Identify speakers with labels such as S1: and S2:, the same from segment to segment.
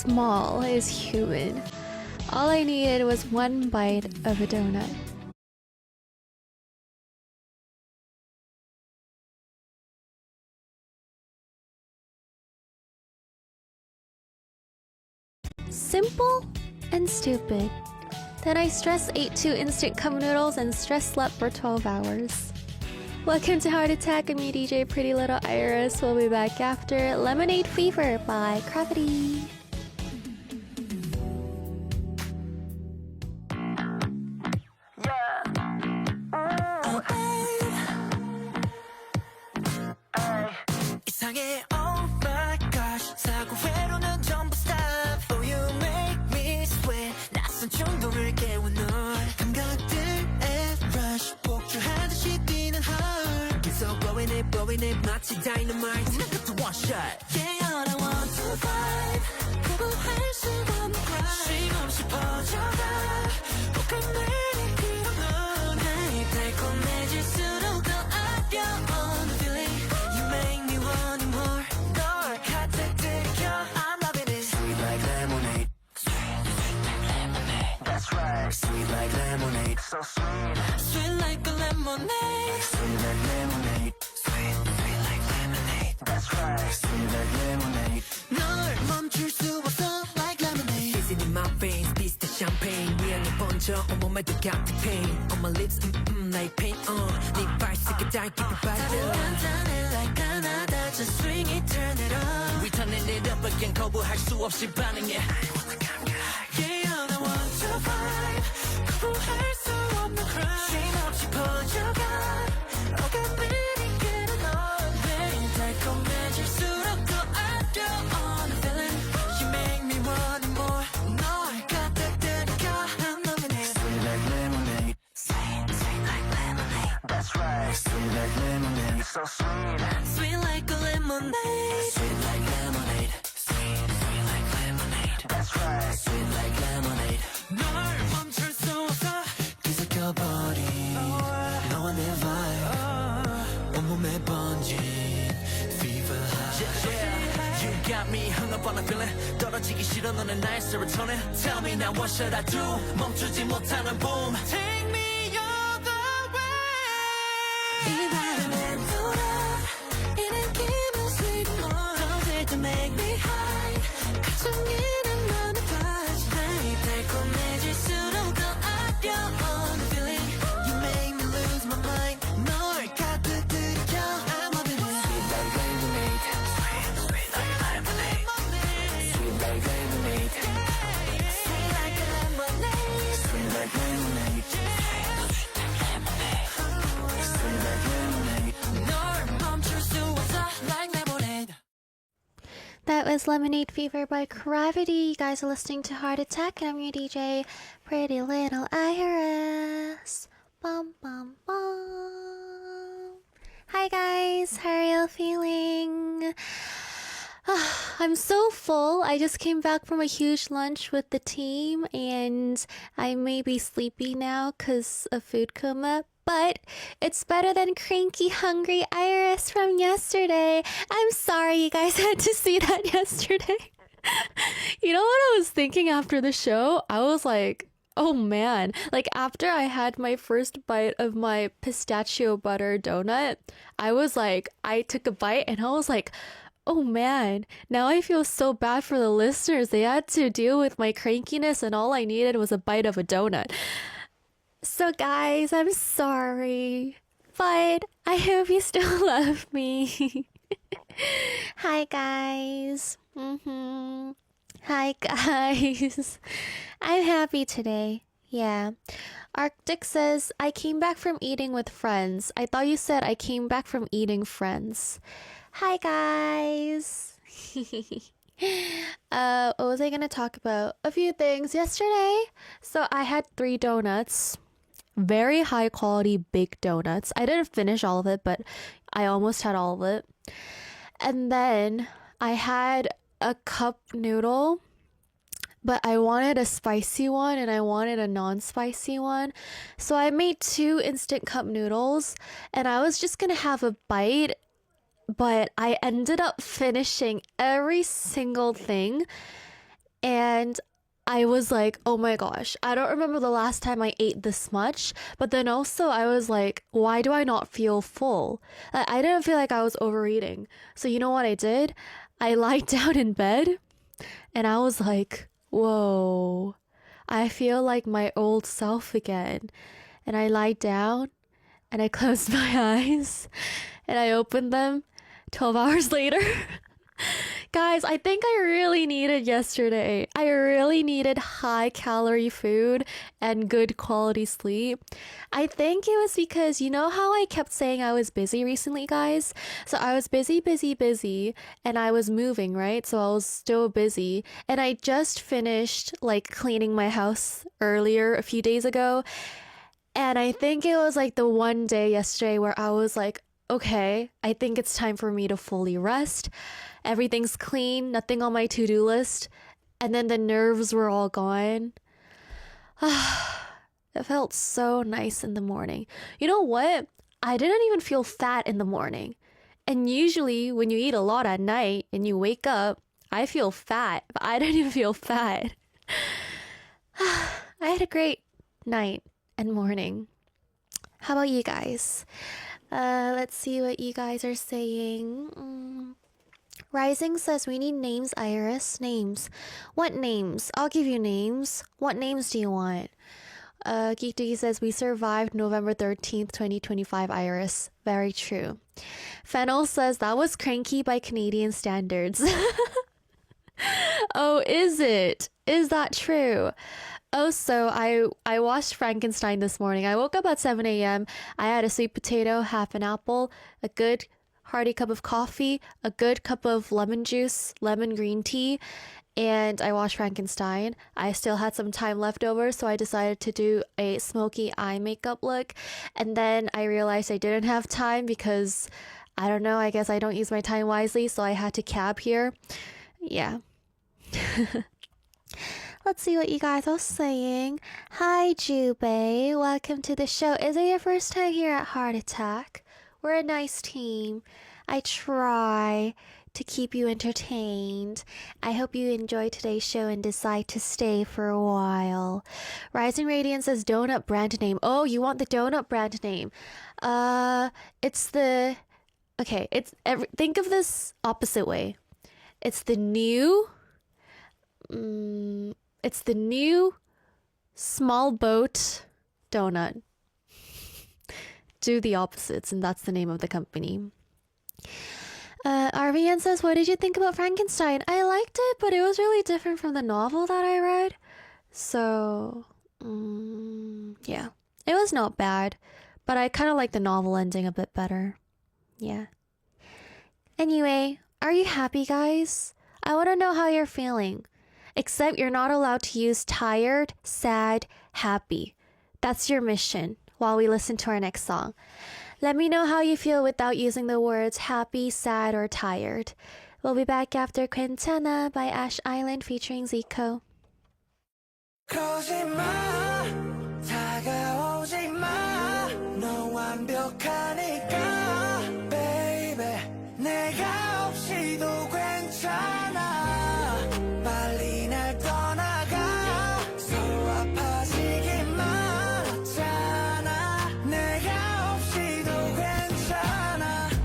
S1: small is human. All I needed was one bite of a donut. Simple and stupid. Then I stress ate 2 instant cup noodles and stress slept for 12 hours. Welcome to Heart Attack. I'm your DJ Pretty Little Iris. We'll be back after Lemonade Fever by Gravity.
S2: blowing it 마치 dynamite to one shot. Yeah, all I want to vibe 거부할 수 없는 cry 쉼없이 퍼져가 볶아내린 그런 넌 나의 달콤해질수록 더 아껴온 feeling You make me want more 널 가득 들이켜 I'm loving it Sweet like lemonade Sweet, sweet like lemonade That's right Sweet like lemonade So sweet Sweet like a lemonade Sweet like lemonade Sweet, sweet like lemonade That's right Sweet like lemonade 널 멈출 수 없어 like lemonade Kissing in my veins 비슷한 champagne 위안이 번져 온몸에도 가득 pain On my lips like pain 네 발색에 달기를 바래 다들 간단해 like Canada Just swing it turn it up We turning it up again 거부할 수 없이 반응해 Yeah all I want to vibe 거부할 수 없는 cry 쉼없이 퍼져가 녹아내린 그런 넌 매일 달콤해질수록 더 아껴온 feeling You make me want more 널 가득 들이켜 I'm loving it Sweet like lemonade Sweet, sweet like lemonade That's right Sweet like lemonade So sweet Sweet like a lemonade Sweet like lemonade Sweet, sweet like lemonade That's right Sweet like lemonade 널 멈출 수 없어 뒤섞여버린 너와 내 vibe 온몸에 번진 fever high You got me hung up on a feeling 떨어지기 싫어 너는 나의 serotonin Tell me now what should I do 멈추지 못하는 boom Take me all the way 이 바람엔 돌아 이 느낌은 sweet more Don't take to make me high 가정이는 너는 빠져 나의 달콤해질수록 더 아껴온 feeling You make me lose my mind 널 가득 들이켜 I'm loving it Sweet like lemonade Sweet, sweet like lemonade Sweet like lemonade Sweet like a lemonade Sweet like lemonade Sweet like lemonade 널 멈출 수 없어 like lemonade
S1: That was Lemonade Fever by Gravity. You guys are listening to Heart Attack, and I'm your DJ, Pretty Little Iris. Bum, bum, bum. Hi guys, how are you feeling? I'm so full. I just came back from a huge lunch with the team, and I may be sleepy now because of food coma. But it's better than cranky, hungry Iris from yesterday. I'm sorry you guys had to see that yesterday. You know what I was thinking after the show? I was like, oh man. Like after I had my first bite of my pistachio butter donut, I took a bite and I was like, oh man, now I feel so bad for the listeners. They had to deal with my crankiness and all I needed was a bite of a donut. So guys, I'm sorry, but I hope you still love me. Hi guys. Hi guys. I'm happy today. Yeah. Arctic says, I came back from eating with friends. I thought you said I came back from eating friends. Hi guys. What was I gonna talk about? A few things yesterday. So I had 3 donuts. Very high quality big donuts. I didn't finish all of it, but I almost had all of it. And then I had a cup noodle, but I wanted a spicy one and I wanted a non-spicy one. So I made 2 instant cup noodles and I was just gonna have a bite, but I ended up finishing every single thing. And I was like, oh my gosh, I don't remember the last time I ate this much. But then also, I was like, why do I not feel full? I didn't feel like I was overeating. So, you know what I did? I lied down in bed and I was like, whoa, I feel like my old self again. And I lied down and I closed my eyes and I opened them 12 hours later. Guys, I think I really needed yesterday. I really needed high calorie food and good quality sleep. I think it was because you know how I kept saying I was busy recently, guys? So I was busy, busy, busy, and I was moving, right? So I was still busy. And I just finished like cleaning my house earlier a few days ago. And I think it was like the one day yesterday where I was like, okay, I think it's time for me to fully rest. Everything's clean, nothing on my to-do list. And then the nerves were all gone. It felt so nice in the morning. You know what? I didn't even feel fat in the morning. And usually when you eat a lot at night and you wake up, I feel fat, but I didn't even feel fat. I had a great night and morning. How about you guys? Let's see what you guys are saying. Rising says we need names, Iris. Names. What names? I'll give you names. What names do you want? Geek Doogie says we survived November 13th, 2025, Iris. Very true. Fennel says that was cranky by Canadian standards. Oh, is it? Is that true? Oh, so I watched Frankenstein this morning. I woke up at 7 a.m. I had a sweet potato, half an apple, a good hearty cup of coffee, a good cup of lemon juice, lemon green tea, and I watched Frankenstein. I still had some time left over, so I decided to do a smoky eye makeup look. And then I realized I didn't have time because, I don't know, I guess I don't use my time wisely, so I had to cab here. Yeah. Let's see what you guys are saying. Hi, Jubei. Welcome to the show. Is it your first time here at Heart Attack? We're a nice team. I try to keep you entertained. I hope you enjoy today's show and decide to stay for a while. Rising Radiance says donut brand name. Oh, you want the donut brand name? It's the... Okay, think of this opposite way. It's the new... it's the new small boat donut. Do the opposites, and that's the name of the company. RVN says, what did you think about Frankenstein? I liked it, but it was really different from the novel that I read. So, yeah. It was not bad, but I kind of like the novel ending a bit better. Yeah. Anyway, are you happy, guys? I want to know how you're feeling. Except you're not allowed to use tired, sad, happy. That's your mission while we listen to our next song. Let me know how you feel without using the words happy, sad, or tired. We'll be back after Quintana by Ash Island featuring Zico.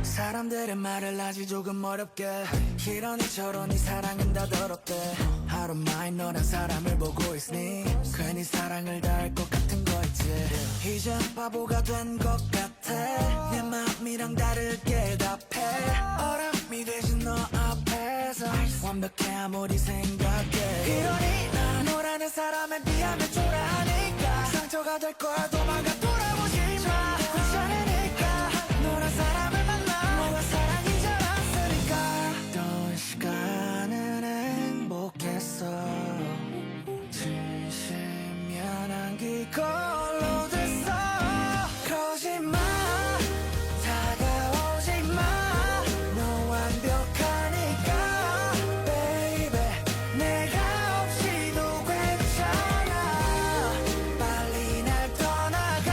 S2: 사람들의 말을 아직 조금 어렵게 이러니 저러니 사랑은 다 더럽대 하루만에 너란 사람을 보고 있으니 괜히 사랑을 다할 것 같은 거 있지 이젠 바보가 된 것 같아 내 마음이랑 다르게 답해 어람이 되진 너 앞에서 완벽해 아무리 생각해 이러니 난 너라는 사람에 비하면 초라하니까 상처가 될 거야 도망가 돌아보지 마 괜찮으니까 너란 사람을 시간은 행복했어 진심면 안길 걸로 됐어 거짓말 다가오지 마 너 완벽하니까 baby 내가 없이도 괜찮아 빨리 날 떠나가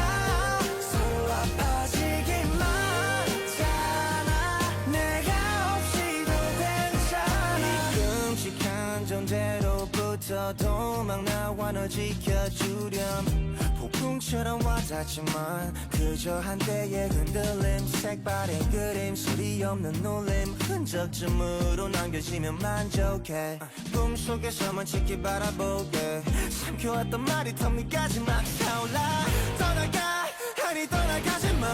S2: 처음부터 도망 나와 널 지켜주렴 폭풍처럼 와닿지만 그저 한때의 흔들림 색바랜 그림 소리 없는 놀림 흔적쯤으로 남겨지면 만족해 꿈속에서만 지키 바라보게 삼켜왔던 말이 턱밑까지 막 타올라 떠나가 아니 떠나가지 마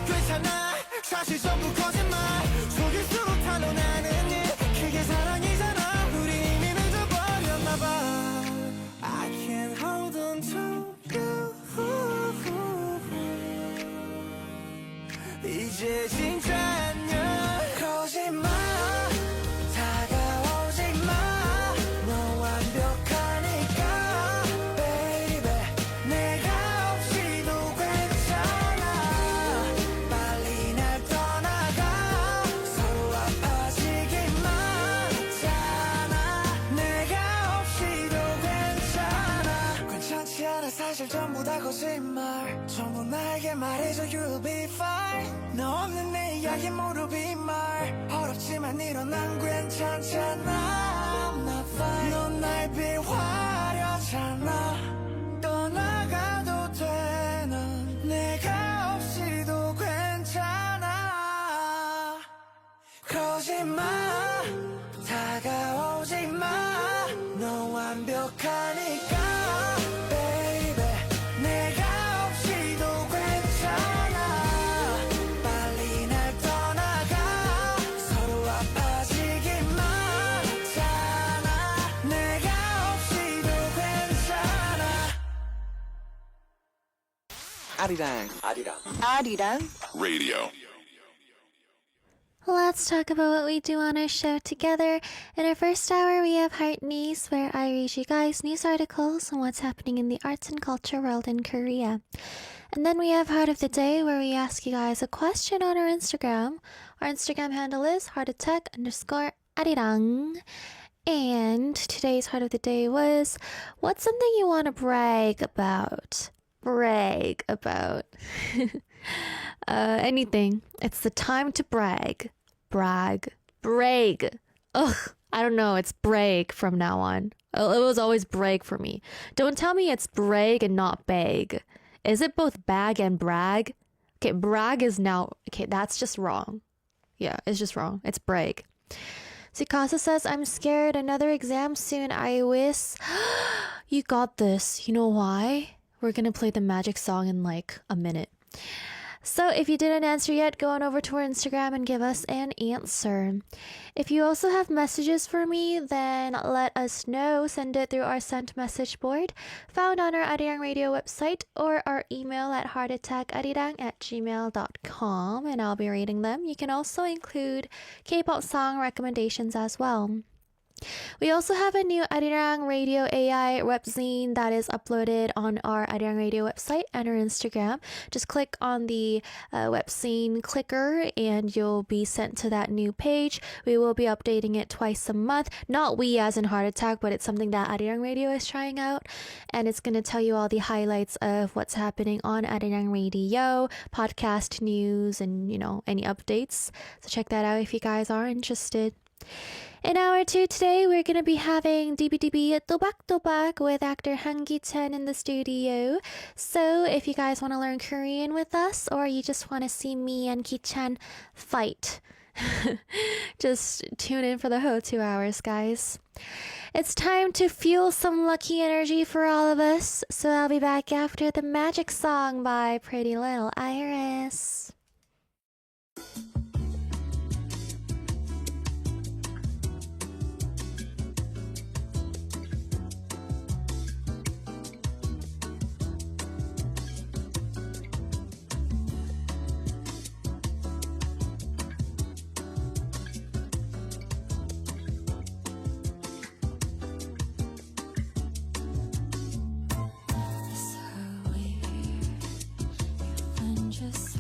S2: 괜찮아 사실 전부 거짓말 속일수록 탄로나는 일 그게 사랑이잖아 우리 이미 늦어버렸나봐 I can't hold on to you 이제 진짜 안녕 그러지 마 다가오지 마 너 완벽하니까 baby 내가 없이도 괜찮아 빨리 날 떠나가 서로 아파지기만 했잖아 내가 없이도 괜찮아 괜찮지 않아 사실 전부 다 거짓말 전부 나에게 말해줘 you'll be fine 너 없는 내 이야기 모두 빈말 어렵지만 일어난 괜찮잖아 I'm not fine 넌 날 비화려잖아 떠나가도 돼 난 내가 없이도 괜찮아 그러지 마 다가오지 마너 완벽하니까 baby 내가 없이도 괜찮아 빨리 날 떠나가 서로 아파지기만 했잖아 내가 없이도 괜찮아
S3: Arirang
S4: Radio.
S1: Let's talk about what we do on our show together. In our first hour, we have Heart News, where I read you guys news articles on what's happening in the arts and culture world in Korea. And then we have Heart of the Day, where we ask you guys a question on our Instagram. Our Instagram handle is heartattack_arirang. And today's Heart of the Day was, what's something you want to brag about? Brag about. Anything. It's the time to brag. Brag. Brag. Ugh. I don't know. It's brag from now on. It was always brag for me. Don't tell me it's brag and not bag. Is it both bag and brag? Okay, brag is now... Okay, that's just wrong. Yeah, it's just wrong. It's brag. Sikasa says, I'm scared. Another exam soon. I wish... You got this. You know why? We're gonna play the magic song in like a minute. So if you didn't answer yet, go on over to our Instagram and give us an answer. If you also have messages for me, then let us know. Send it through our sent message board found on our Arirang Radio website or our email at heartattackarirang@gmail.com, and I'll be reading them. You can also include K-pop song recommendations as well. We also have a new Arirang Radio AI webzine that is uploaded on our Arirang Radio website and our Instagram. Just click on the webzine clicker and you'll be sent to that new page. We will be updating it twice a month. Not we as in Heart Attack, but it's something that Arirang Radio is trying out. And it's going to tell you all the highlights of what's happening on Arirang Radio, podcast news, and, you know, any updates. So check that out if you guys are interested. In hour 2 today, we're going to be having DBDB Tobak with actor Han Gi-chan in the studio. So if you guys want to learn Korean with us, or you just want to see me and Gi-chan fight, just tune in for the whole 2 hours, guys. It's time to fuel some lucky energy for all of us. So I'll be back after the magic song by Pretty Little Iris.
S5: Just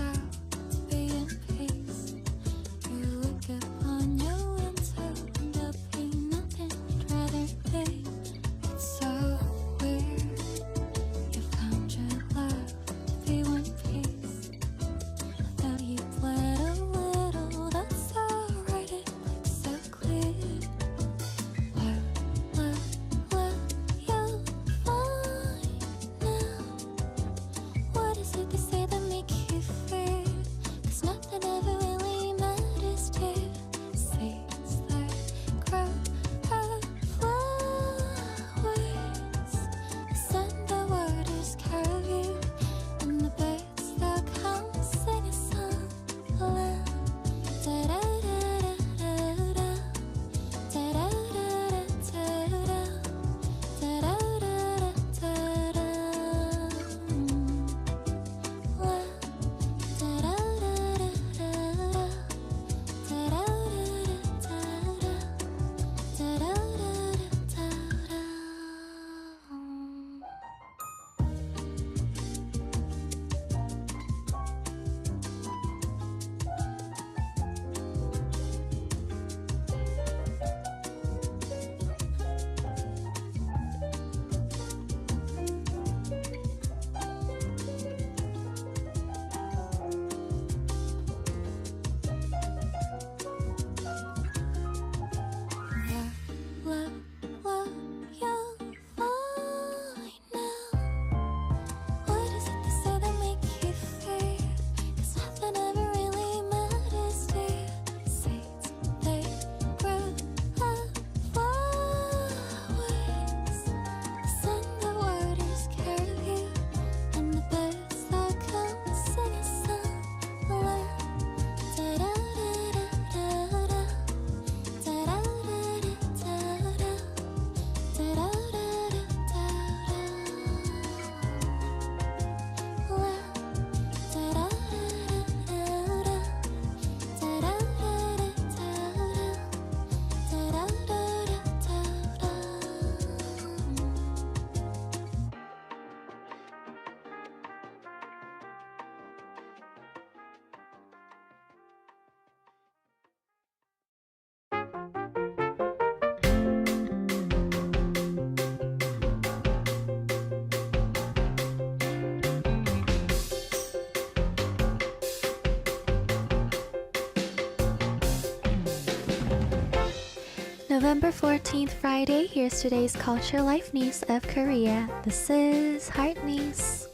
S1: November 14th, Friday. Here's today's Culture Life News of Korea. This is Heart News.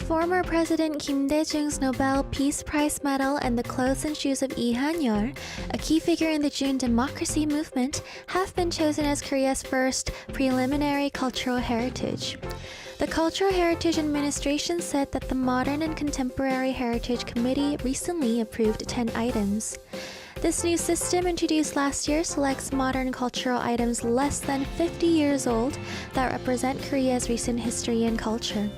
S1: Former President Kim Dae-jung's Nobel Peace Prize medal and the clothes and shoes of Lee Han-yeol, a key figure in the June democracy movement, have been chosen as Korea's first preliminary cultural heritage. The Cultural Heritage Administration said that the Modern and Contemporary Heritage Committee recently approved 10 items. This new system, introduced last year, selects modern cultural items less than 50 years old that represent Korea's recent history and culture.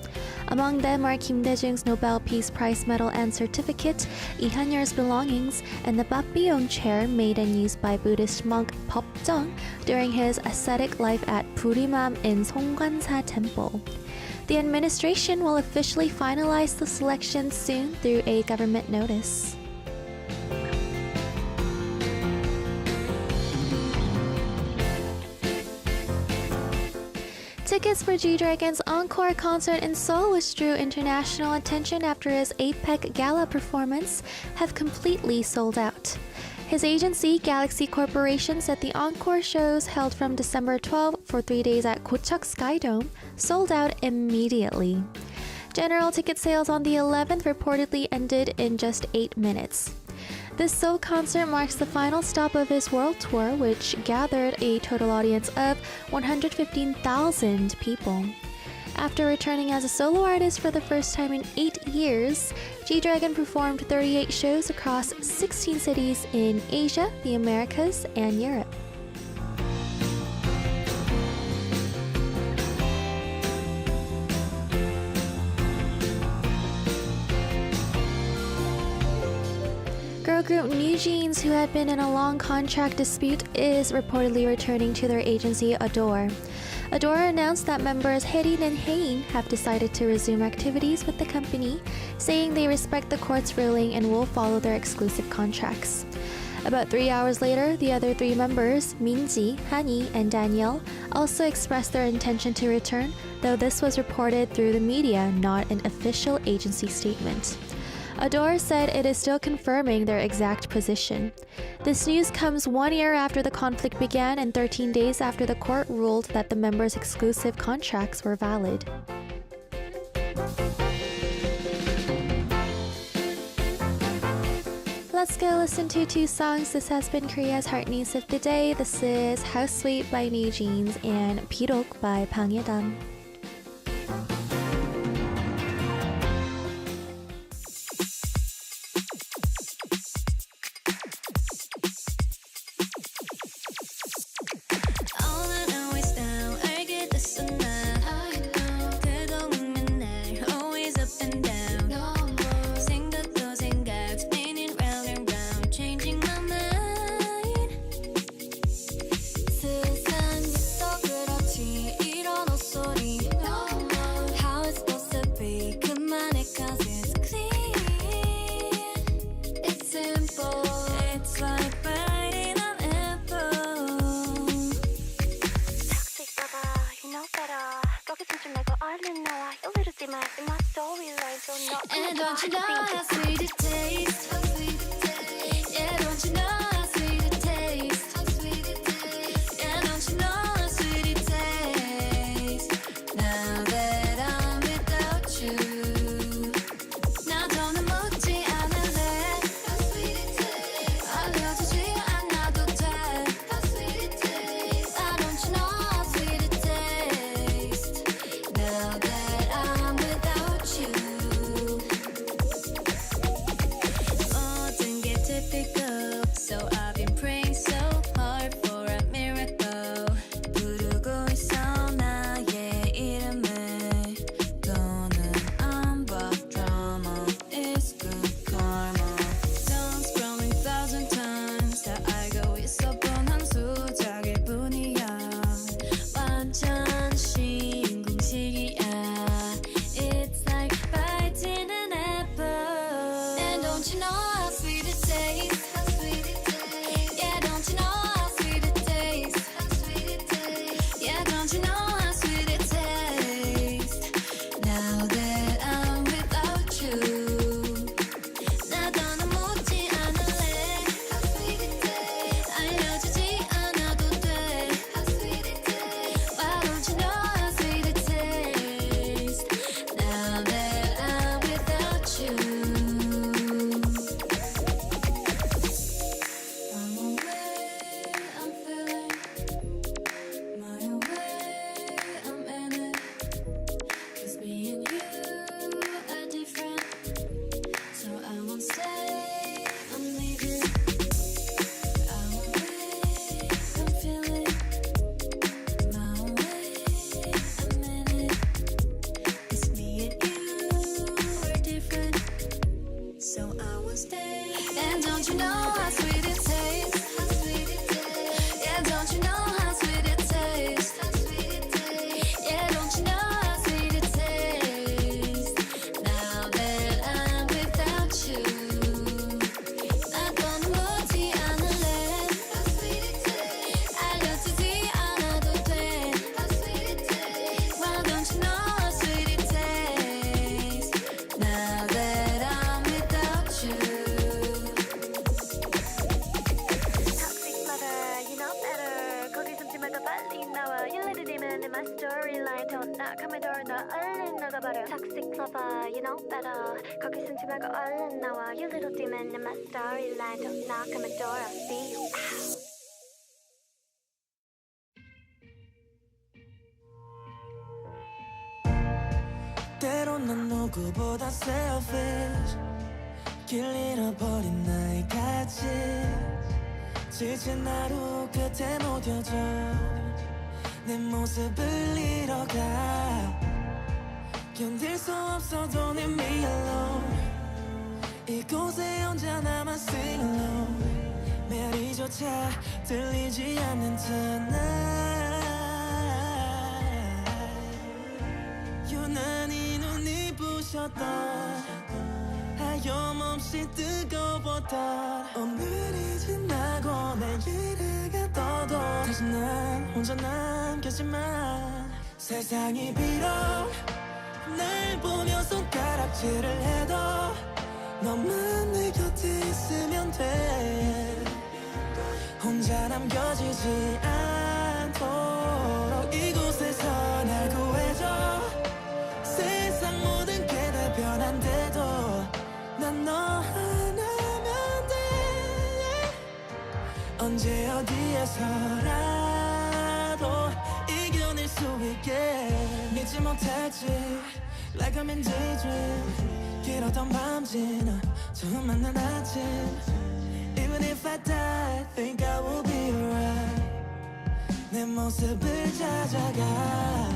S1: Among them are Kim Dae-jung's Nobel Peace Prize medal and certificate, Lee Han-yeol's belongings, and the Papillon chair made and used by Buddhist monk Pop Jung during his ascetic life at Purimam in Songkwansa Temple. The administration will officially finalize the selection soon through a government notice. Tickets for G-Dragon's encore concert in Seoul, which drew international attention after his APEC Gala performance, have completely sold out. His agency, Galaxy Corporation, said the encore shows held from December 12 for 3 days at Gocheok Skydome sold out immediately. General ticket sales on the 11th reportedly ended in just 8 minutes. This Seoul concert marks the final stop of his world tour, which gathered a total audience of 115,000 people. After returning as a solo artist for the first time in 8 years, G-Dragon performed 38 shows across 16 cities in Asia, the Americas, and Europe. Girl group New Jeans, who had been in a long contract dispute, is reportedly returning to their agency Adore. Adore announced that members Haerin and Hain have decided to resume activities with the company, saying they respect the court's ruling and will follow their exclusive contracts. About 3 hours later, the other 3 members, Minji, Hani, and Danielle, also expressed their intention to return, though this was reported through the media, not an official agency statement. Adore said it is still confirming their exact position. This news comes 1 year after the conflict began and 13 days after the court ruled that the members' exclusive contracts were valid. Let's go listen to 2 songs. This has been Korea's Heart News of the Day. This is House Sweet by New Jeans and 비록 by Bang Ye-dam.
S3: And don't you know how sweet it tastes? Yeah, don't you know how sweet it tastes? Yeah, don't you know how sweet it tastes? Now that I'm without you, 나 더는 묻지 않을래. 알려주지 않아도 돼. Why don't you know how sweet it tastes? Now that I'm without you. Mo든 게 typical, so I've been praying so hard for a miracle. 부르고 있어 나의 이름을. 더는 안 봐. Drama is good karma. Don't scrolling 1,000 times. 다 알고 있어 본 한 수작일 뿐이야. 완전 쉬운 공식이야. It's like biting an apple. And don't you know how sweet it tastes? And don't you know how sweet it tastes? Yeah, don't you know how sweet it tastes? Yeah, don't you know how sweet it tastes? Now that I'm without you, 나 떠나지 않을래. 알려주지 않아도 돼. Why don't you know how sweet it tastes? Now that I'm without you.
S4: Toxic lover, you know better. 거기 숨지 말고 빨리 나와. You let it in my storyline. Don't knock on my door, 너 얼른 나가버려. Toxic lover, you know better. 거기 숨지 말고 얼른 나와. You little demon in my storyline. Don't knock on my door, I'll see you out.
S2: 때론 난 누구보다 selfish 길 잃어버린 나의 가치 지친 하루 끝에 무뎌져 내 모습을 잃어가 견딜 수 없어도 leave me alone 이곳에 혼자 남아 sing alone 메리조차 들리지 않는 tonight 유난히 눈이 부셨던 하염없이 뜨거웠던 오늘이 지나고 내일을 가둬도 다시 난 혼자 남겠지만 세상이 비록 날 보며 손가락질을 해도 너만 내 곁에 있으면 돼 혼자 남겨지지 않도록 이곳에서 날 구해줘 세상 모든 게 다 변한데도 난 너 하나면 돼 언제 어디에서라도 이겨낼 수 있게 믿지 못했지 Like I'm in daydream 길었던 밤 지나 처음 만난 아침 Even if I die, think I will be alright 내 모습을 찾아가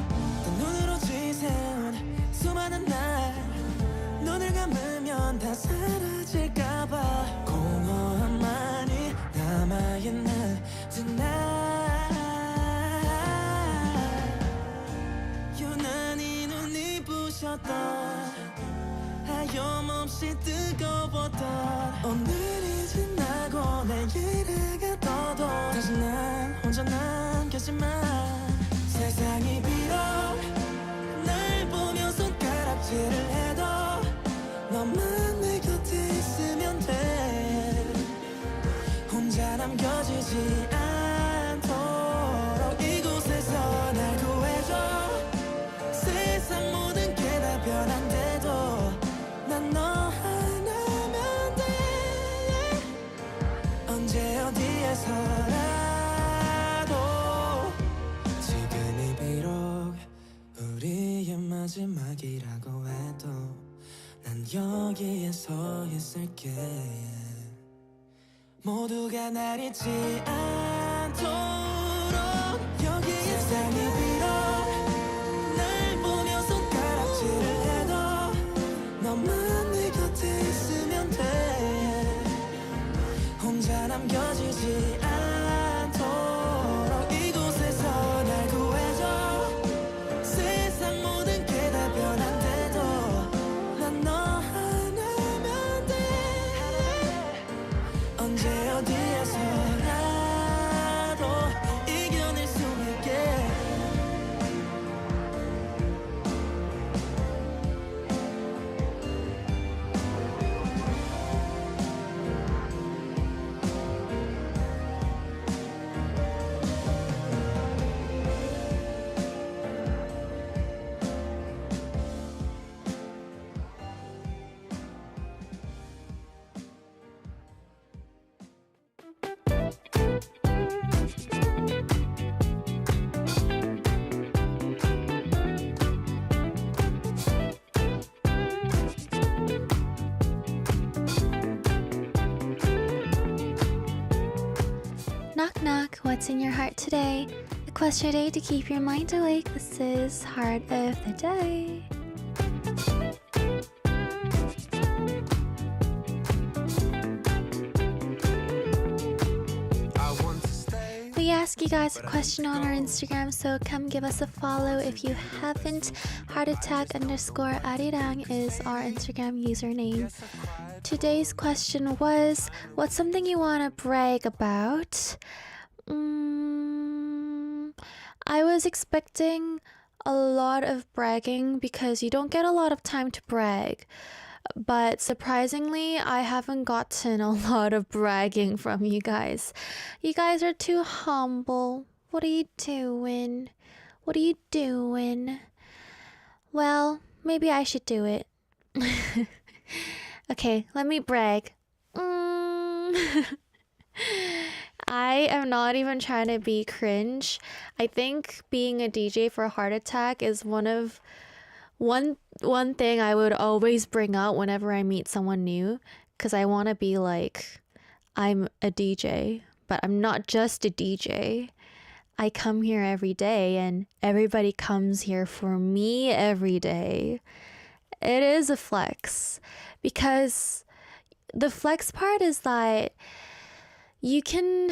S2: 또 눈으로 지새운 수많은 날 눈을 감으면 다 사라질까봐 공허함만이 남아있는 tonight 유난히 눈이 부셨던 하염없이 뜨거웠던 오늘이 지나고 내일을 가둬도 다시 난 혼자 남겠지만 세상이 비록 날 보며 손가락질을 해도 너만 내 곁에 있으면 돼 혼자 남겨지지 않도록 이곳에서 날 구해줘 세상 모든 게 다 변한데도 난 너 하나면 돼 언제 어디에서라도 지금이 비록 우리의 마지막이라고 해도 난 여기에 서 있을게 모두가 날 잊지 않도록 여기에 세상이 비록 날 보며 손가락질을 해도 너만 내 곁에 있으면 돼 혼자 남겨지지 않도록 이곳에서 날 구해줘 세상 모든 게 다 변한데도 난 너 하나면 돼 언제 어디에서라도 이겨낼 수 있게
S1: Knock knock, what's in your heart today? A question day to keep your mind awake. This is Heart of the Day. We ask you guys a question on our Instagram, so come give us a follow if you haven't. _Arirang is our Instagram username. Today's question was, what's something you want to brag about? I was expecting a lot of bragging because you don't get a lot of time to brag. But surprisingly, I haven't gotten a lot of bragging from you guys. You guys are too humble. What are you doing? What are you doing? Well, maybe I should do it. Okay, let me brag. I am not even trying to be cringe. I think being a DJ for Heart Attack is one thing I would always bring up whenever I meet someone new, because I want to be like, I'm a DJ, but I'm not just a DJ. I come here every day and everybody comes here for me every day. It is a flex, because the flex part is that you can,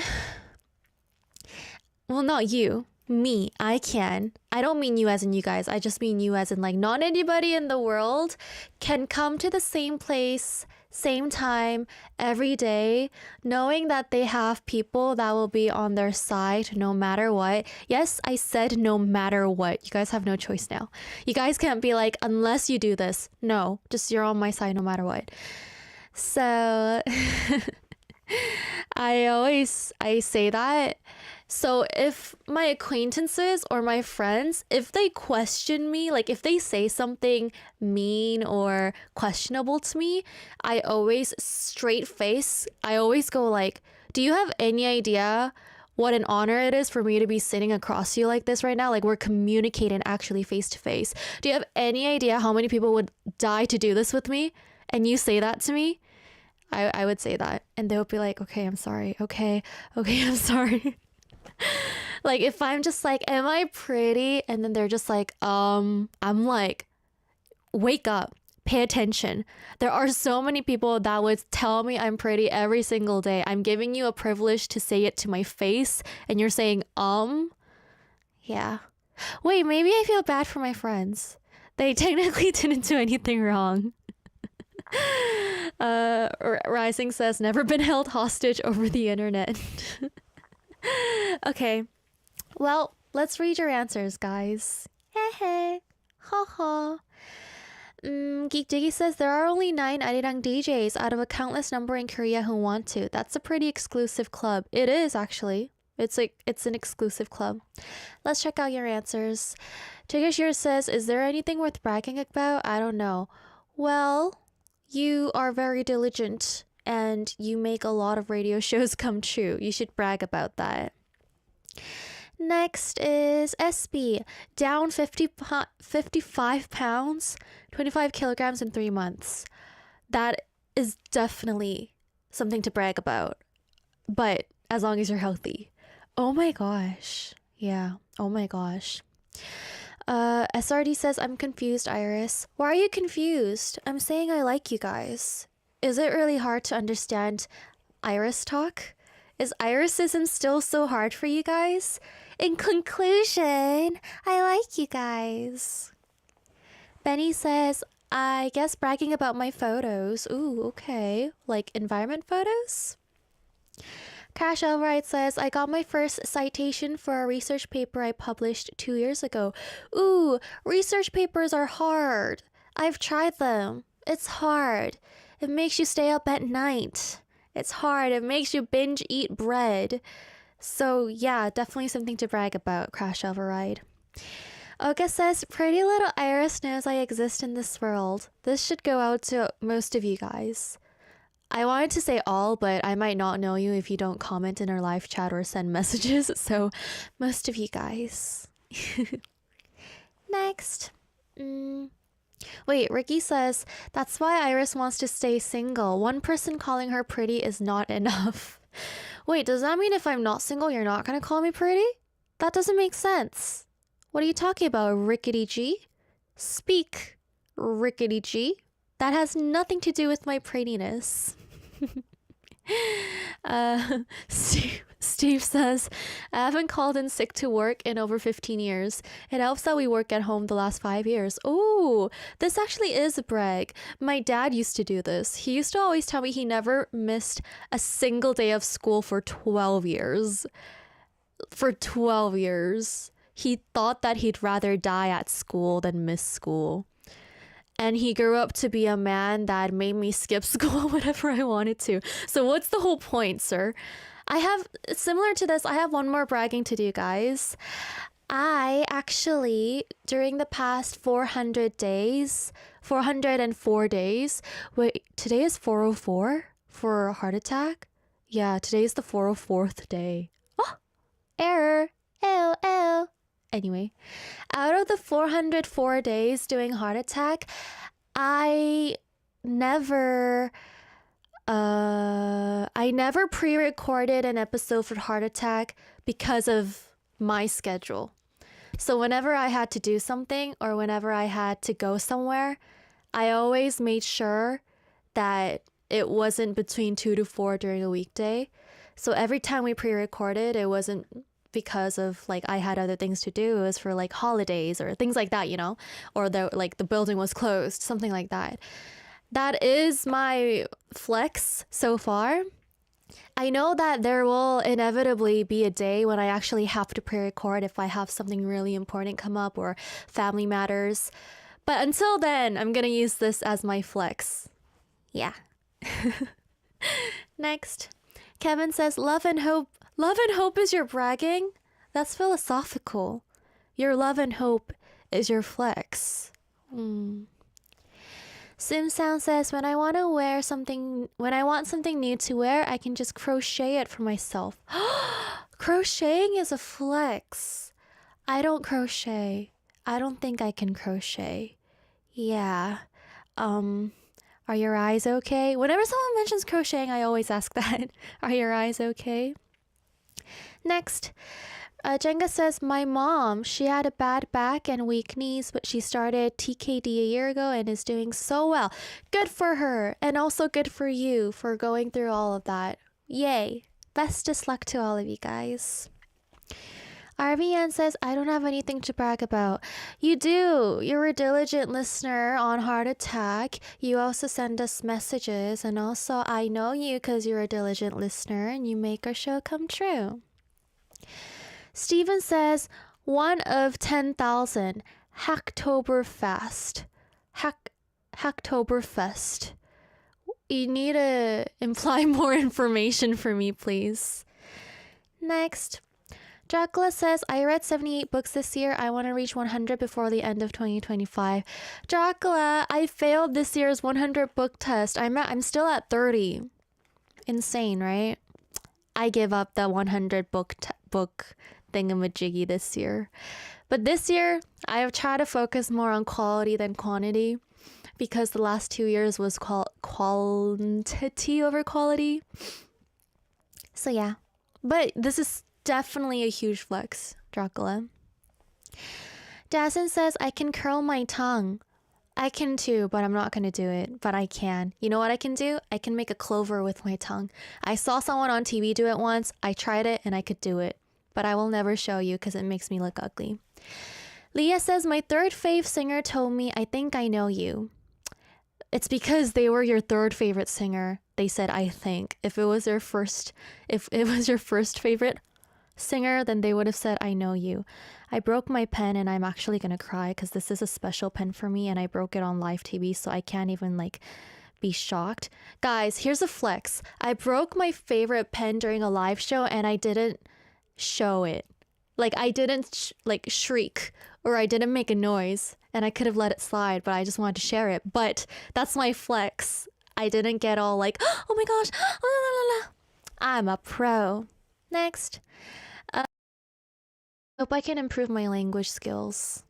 S1: well, not you, me, I can. I don't mean you as in you guys. I just mean you as in like not anybody in the world can come to the same place, same time, every day, knowing that they have people that will be on their side no matter what. Yes, I said no matter what. You guys have no choice now. You guys can't be like, unless you do this. No, just you're on my side no matter what. So I say that. So if my acquaintances or my friends, if they question me, like if they say something mean or questionable to me, I always go like, do you have any idea what an honor it is for me to be sitting across you like this right now? Like we're communicating actually face to face. Do you have any idea how many people would die to do this with me? And you say that to me? I would say that. And they would be like, okay, I'm sorry. Okay, I'm sorry. Like if I'm just like, am I pretty? And then they're just like, I'm like, wake up, pay attention. There are so many people that would tell me I'm pretty every single day. I'm giving you a privilege to say it to my face, and you're saying, yeah. Wait, maybe I feel bad for my friends. They technically didn't do anything wrong. Rising says, never been held hostage over the internet. Okay, well, let's read your answers, guys. Hey, ha ha. Geek Diggy says there are only 9 Arirang DJs out of a countless number in Korea who want to. That's a pretty exclusive club. It is actually. It's an exclusive club. Let's check out your answers. Tigashir says, is there anything worth bragging about? I don't know. Well, you are very diligent and you make a lot of radio shows come true. You should brag about that. Next is SB, down 55 pounds, 25 kilograms in 3 months. That is definitely something to brag about, but as long as you're healthy. Oh my gosh. Yeah, oh my gosh. SRD says, I'm confused, Iris. Why are you confused? I'm saying I like you guys. Is it really hard to understand Iris talk? Is Irisism still so hard for you guys? In conclusion, I like you guys. Benny says, I guess bragging about my photos. Ooh, okay. Like environment photos? Crash Elright says, I got my first citation for a research paper I published 2 years ago. Ooh, research papers are hard. I've tried them. It's hard. It makes you stay up at night. It's hard. It makes you binge eat bread. So yeah, definitely something to brag about, Crash Elright. Oka says, pretty little Iris knows I exist in this world. This should go out to most of you guys. I wanted to say all, but I might not know you if you don't comment in our live chat or send messages, so most of you guys. Next. Wait, Ricky says, that's why Iris wants to stay single. One person calling her pretty is not enough. Wait, does that mean if I'm not single, you're not gonna call me pretty? That doesn't make sense. What are you talking about, Rickety G? Speak, Rickety G. That has nothing to do with my prettiness. Stu Steve says, I haven't called in sick to work in over 15 years. It helps that we work at home the last 5 years. Oh, this actually is a brag. My dad used to do this. He used to always tell me he never missed a single day of school for 12 years. For 12 years. He thought that he'd rather die at school than miss school. And he grew up to be a man that made me skip school whenever I wanted to. So what's the whole point, sir? Similar to this, I have one more bragging to do, guys. I actually, during the past 404 days, wait, today is 404 for a heart attack? Yeah, today's the 404th day. Oh, error. Ew, ew. Anyway, out of the 404 days doing heart attack, I never pre-recorded an episode for heart attack because of my schedule. So whenever I had to do something or whenever I had to go somewhere, I always made sure that it wasn't between 2 to 4 during a weekday. So every time we pre-recorded, it wasn't because of like I had other things to do. It was for like holidays or things like that, you know, or the building was closed, something like that. That is my flex so far. I know that there will inevitably be a day when I actually have to pre-record if I have something really important come up or family matters. But until then, I'm gonna use this as my flex. Yeah. Next, Kevin says, love and hope is your bragging? That's philosophical. Your love and hope is your flex. Simsound says, when I want something new to wear, I can just crochet it for myself. Crocheting is a flex. I don't crochet. I don't think I can crochet. Yeah. Are your eyes okay? Whenever someone mentions crocheting, I always ask that. Are your eyes okay? Next, Jenga says, my mom, she had a bad back and weak knees, but she started TKD a year ago and is doing so well. Good for her, and also good for you for going through all of that. Yay. Bestest luck to all of you guys. RVN says, I don't have anything to brag about. You do. You're a diligent listener on Heart Attack. You also send us messages, and also I know you because you're a diligent listener and you make our show come true. Steven says, 1 of 10,000. Hacktoberfest. Hacktoberfest. You need to imply more information for me, please. Next. Dracula says, I read 78 books this year. I want to reach 100 before the end of 2025. Dracula, I failed this year's 100 book test. I'm still at 30. Insane, right? I give up the 100 book thingamajiggy this year. But this year, I have tried to focus more on quality than quantity because the last 2 years was quantity over quality. So yeah. But this is definitely a huge flex, Dracula. Dazen says, I can curl my tongue. I can too, but I'm not going to do it. But I can. You know what I can do? I can make a clover with my tongue. I saw someone on TV do it once. I tried it and I could do it. But I will never show you because it makes me look ugly. Leah says, my third fave singer told me, I think I know you. It's because they were your third favorite singer. They said, I think. If it was your first favorite singer, then they would have said, I know you. I broke my pen and I'm actually gonna cry because this is a special pen for me and I broke it on live TV, so I can't even be shocked. Guys, here's a flex. I broke my favorite pen during a live show and I didn't show it. I didn't shriek or I didn't make a noise, and I could have let it slide, but I just wanted to share it. But that's my flex. I didn't get all oh my gosh, I'm a pro. Next. Hope I can improve my language skills.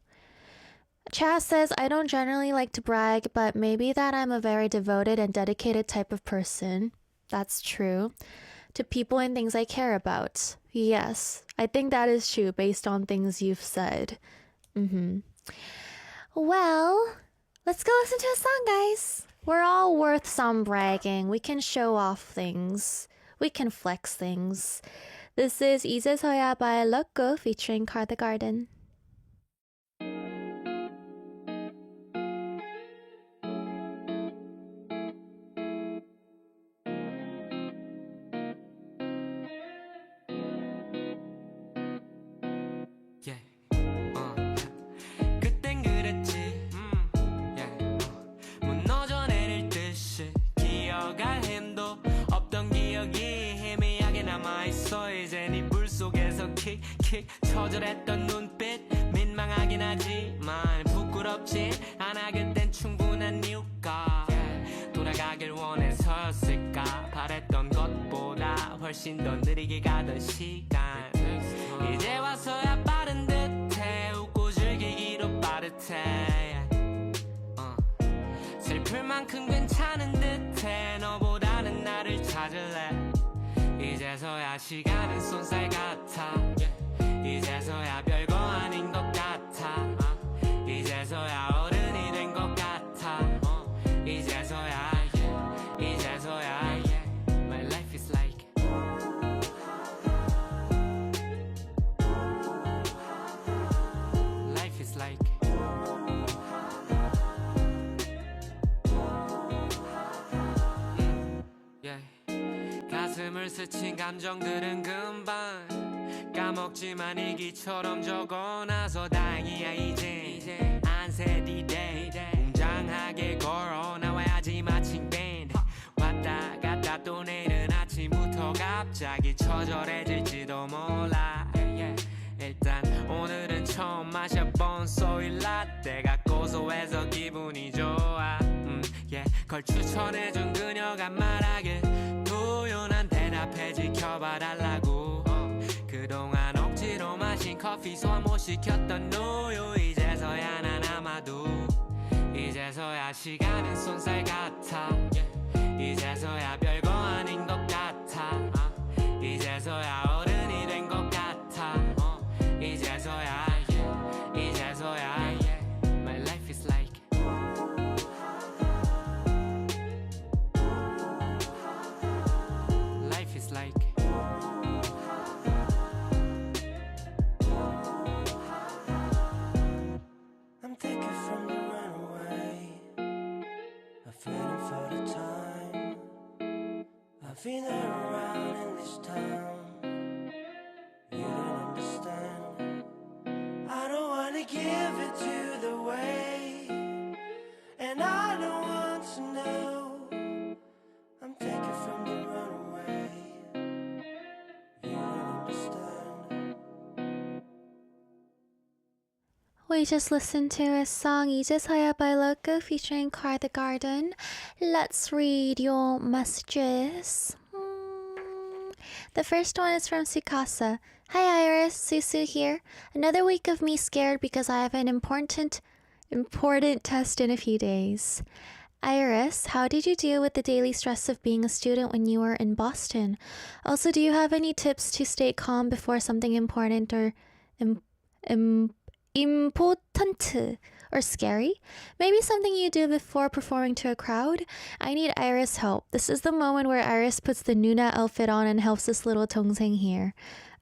S1: Chaz says, I don't generally like to brag, but maybe that I'm a very devoted and dedicated type of person. That's true. To people and things I care about. Yes, I think that is true based on things you've said. Well, let's go listen to a song, guys. We're all worth some bragging. We can show off things. we can flex things. This is 이제서야 by Loco featuring Car the Garden.
S2: Yeah. 그땐 그랬지. Yeah. 무너져 내릴 듯이 기억할 힘도 없던 기억이 희미하게 남아있어. 이제 네 물속에서 킥킥 처절했던 눈빛 민망하긴 하지만 부끄럽지 않아. 그땐 충분한 이유가 돌아가길 원해서였을까. 바랬던 것보다 훨씬 더 느리게 가던 시간 이제 와서야 빠른 듯해. 웃고 즐기기로 빠듯해. 슬플 만큼 괜찮은 듯해. 너보다는 나를 찾을래. 이제서야 시간은 쏜살 같아. 이제서야 별거 아닌 것 같아. 이제서야 어른이 된 것 같아. 이제서야 My life is like Life is like yeah. 가슴을 스친 감정들은 금방 까먹지만 일기처럼 적어놔서 다행이야. 이제 안새 D-Day 웅장하게 걸어 나와야지 마침 밴드 왔다 갔다. 또 내일은 아침부터 갑자기 처절해질지도 몰라. 일단 오늘은 처음 마셔본 소이 라떼가 고소해서 기분이 좋아. 걸 추천해준 그녀가 말하길 도연한 대답해 지켜봐달라고. 그동안 억지로 마신 커피 소화 못 시켰던 우유 이제서야 난 아마도. 이제서야 시간은 쏜살 같아. 이제서야 별거 아닌 것 같아. 이제서야 어른이 된 것 같아. 이제서야 My life is like Life is like I'm taken from the runaway. I'm feeling for the time I've been around in this town. You don't understand. I don't wanna give it to the way, and I don't want to know. I'm taken from the runaway. You don't understand.
S1: We just listened to a song 이제서야 by Loco featuring Car the Garden. Let's read your messages. The first one is from Sukasa. Hi Iris, Susu here. Another week of me scared because I have an important test in a few days. Iris, how did you deal with the daily stress of being a student when you were in Boston? Also, do you have any tips to stay calm before something important or important or scary? Maybe something you do before performing to a crowd? I need Iris' help. This is the moment where Iris puts the Nuna outfit on and helps this little Tongseng here.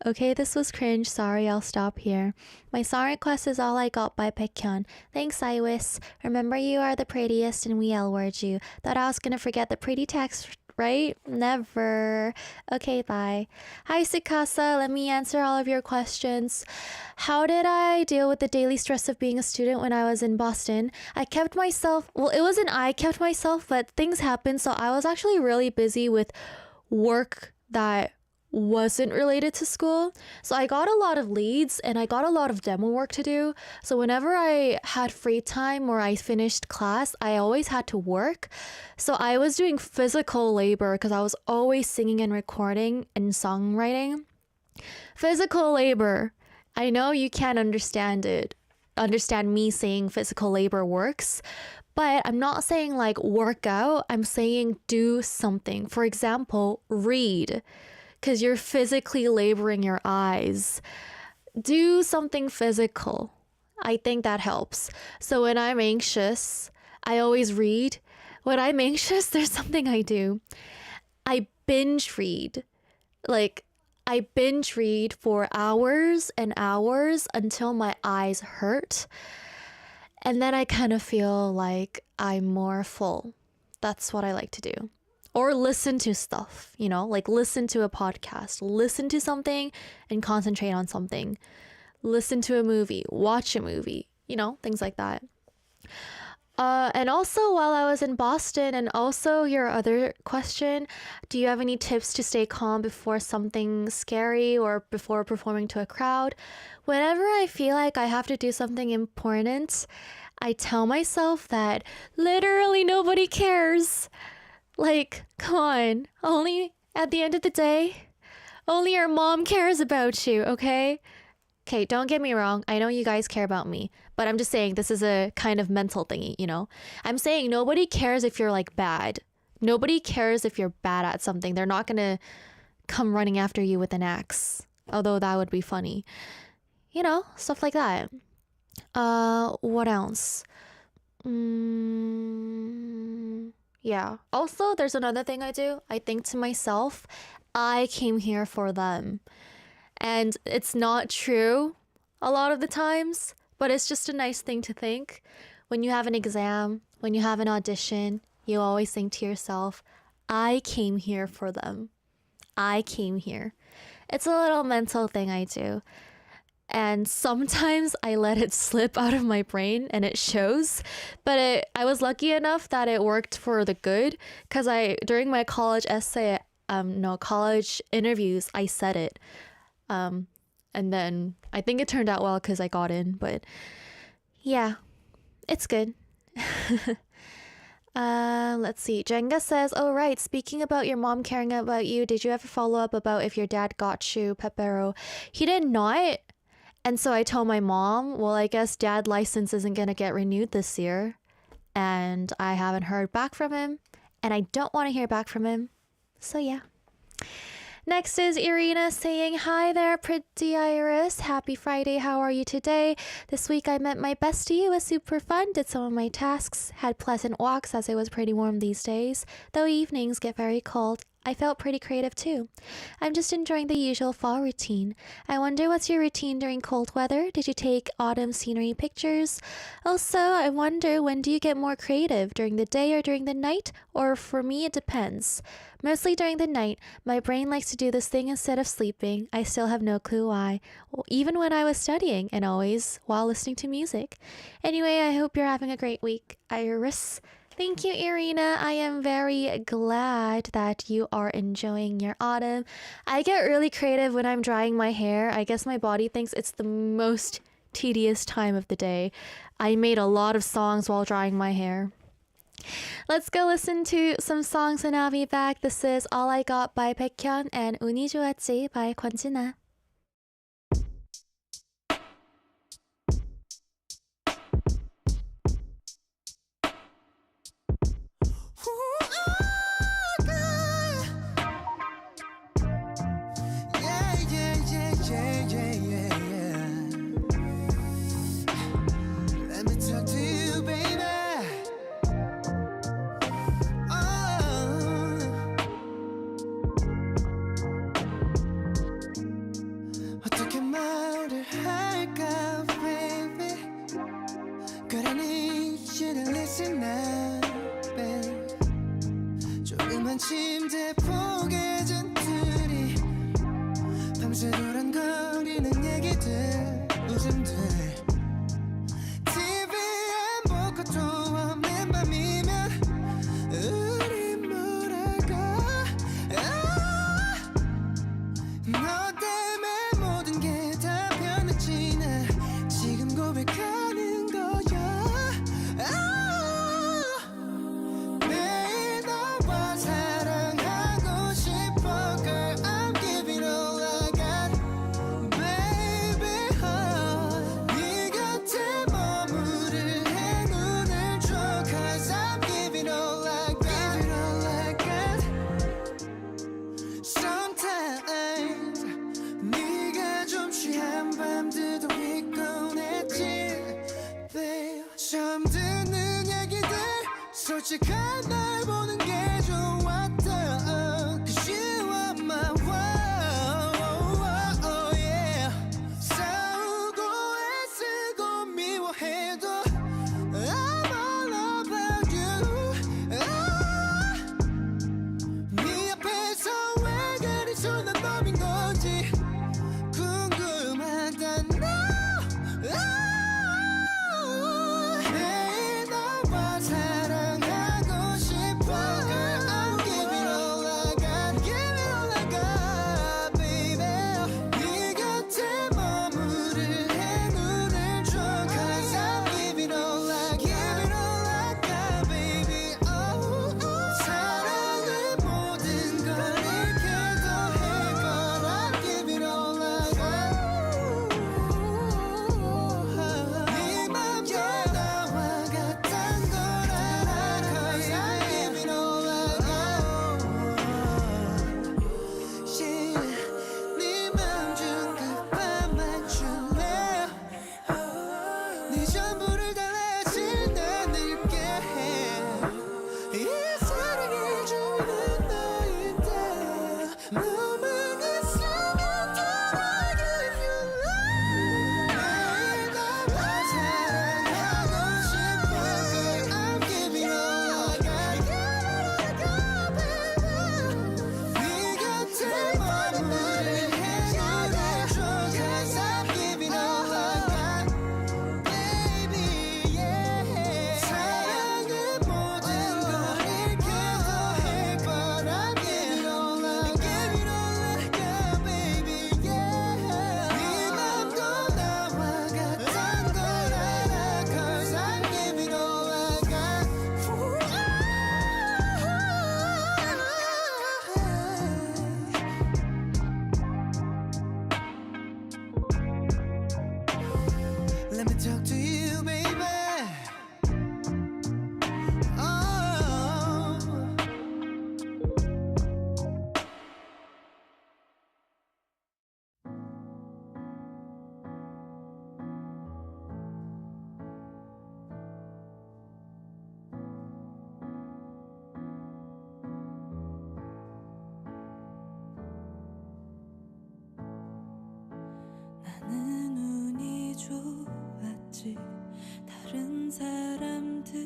S1: Okay, this was cringe. Sorry, I'll stop here. My song request is All I Got by Baekhyun. Thanks, Iwis. Remember, you are the prettiest and we L-word you. Thought I was gonna forget the pretty text, right? Never. Okay, bye. Hi, Sukasa. Let me answer all of your questions. How did I deal with the daily stress of being a student when I was in Boston? I kept myself, well, it wasn't I kept myself, but things happened. So I was actually really busy with work that wasn't related to school. So I got a lot of leads and I got a lot of demo work to do. So whenever I had free time or I finished class, I always had to work. So I was doing physical labor because I was always singing and recording and songwriting. Physical labor. I know you can't understand me saying physical labor works, but I'm not saying like work out. I'm saying do something. For example, read. Because you're physically laboring your eyes. Do something physical. I think that helps. So when I'm anxious, I always read. When I'm anxious, there's something I do. I binge read. Like, I binge read for hours and hours until my eyes hurt. And then I kind of feel like I'm more full. That's what I like to do. Or listen to stuff, you know, like listen to a podcast, listen to something and concentrate on something. Listen to a movie, watch a movie, you know, things like that. And also while I was in Boston, and also your other question, do you have any tips to stay calm before something scary or before performing to a crowd? Whenever I feel like I have to do something important, I tell myself that literally nobody cares. Like, come on, only at the end of the day, only your mom cares about you, okay? Okay, don't get me wrong. I know you guys care about me, but I'm just saying this is a kind of mental thingy, you know? I'm saying nobody cares if you're like bad. Nobody cares if you're bad at something. They're not gonna come running after you with an axe, although that would be funny. You know, stuff like that. What else? Yeah. Also, there's another thing I do. I think to myself, I came here for them. And it's not true a lot of the times, but it's just a nice thing to think. When you have an exam, when you have an audition, you always think to yourself, I came here for them. I came here. It's a little mental thing I do. And sometimes I let it slip out of my brain and it shows. But I was lucky enough that it worked for the good, because during my college college interviews, I said it. And then I think it turned out well because I got in. But yeah, it's good. Let's see. Jenga says, oh, right. Speaking about your mom caring about you, did you ever follow up about if your dad got you Pepero? He did not. And so I told my mom, well, I guess dad license isn't going to get renewed this year. And I haven't heard back from him. And I don't want to hear back from him. So yeah. Next is Irina saying, hi there, pretty Iris. Happy Friday. How are you today? This week I met my bestie. It was super fun. Did some of my tasks. Had pleasant walks as it was pretty warm these days. Though evenings get very cold. I felt pretty creative too. I'm just enjoying the usual fall routine. I wonder what's your routine during cold weather? Did you take autumn scenery pictures? Also, I wonder, when do you get more creative? During the day or during the night? Or for me, it depends. Mostly during the night. My brain likes to do this thing instead of sleeping. I still have no clue why. Even when I was studying, and always while listening to music. Anyway, I hope you're having a great week. Iris. Thank you, Irina. I am very glad that you are enjoying your autumn. I get really creative when I'm drying my hair. I guess my body thinks it's the most tedious time of the day. I made a lot of songs while drying my hair. Let's go listen to some songs and I'll be back. This is All I Got by Baekhyun and 운이 좋았지 by 권진아.
S2: 침대 포개 잔들이 밤새 도란거리는 얘기들 웃음들 TV에 뭐것도 없는 밤이면 우리 뭐랄까 너 때문에 모든 게 다 변했지 나 지금 고백하는 거야 매일 너와 사랑하고 싶어 girl I'm giving all I got baby 네 곁에 머무를 행운을 줘 cause I'm giving all I got sometimes 네가 좀 취한 밤들도 피곤했지 babe 처음 듣는 얘기들 솔직한 날 보는 게 좋았다 Cause you 처음인 건지 궁금하다 너 매일 너와 사랑하고 싶어 I'm giving all I got Give it all I got baby 네 곁에 머무를래 눈을 줘 Cause I'm giving all I got Give it all I got baby oh, oh. 사랑의 모든 걸 잃게 더해 But I'm giving all I got 네 맘도 나와 같단 걸 알아 Cause I'm giving all I got yeah. 네 맘 중 끝밥만 줄래 네 전부를 달래줄 난 늙게 해이 사랑의 주인은 너인데 너만 있으면 다 I give you love 매일 너와 사랑하고 싶어 Girl I'm giving all I got Give it all I got baby 네 곁에 머무를래 눈을 줘 Cause I'm giving all I got baby yeah 사랑의 모든 걸 잃게 더해 But I'm giving all I got baby yeah 네 맘도 나와 같단 걸 알아 Cause I'm giving all I got Let me talk to you, baby. Oh.
S3: 나는 운이 좋았지 다른 사람들은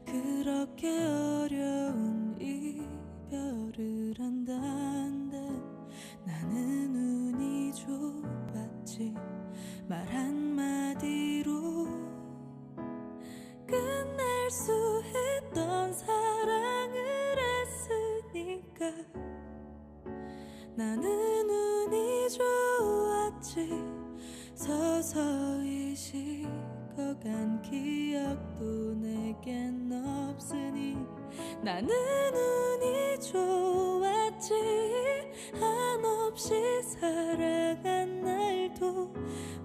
S3: 그렇게 어려운 이별을 한단다 나는 운이 좋았지 말 한마디로 끝낼 수 있던 사랑을 했으니까 나는 운이 좋았지 서서히 식어간 기억도 내겐 없으니 나는 운이 좋았지 한없이 사랑한 날도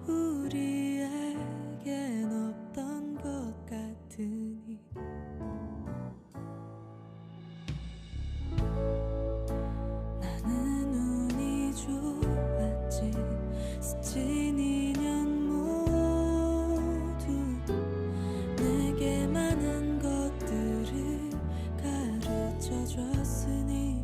S3: 우리에겐 없던 것 같으니 나는 운이 좋았지 스친 인연 모두 내게 많은 것들을 가르쳐 줬으니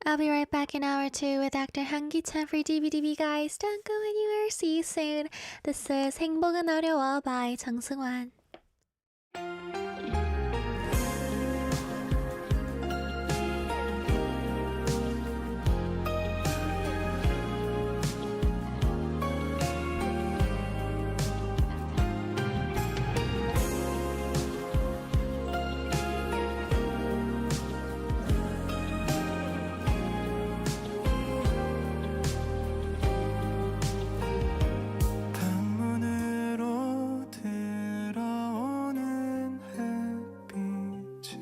S1: I'll be right back in hour 2 with Dr. Hangi-chan for DBDB, guys. Don't go anywhere. See you soon. This is 행복은 어려워 by 정승환.
S2: 방문으로 들어오는 햇빛은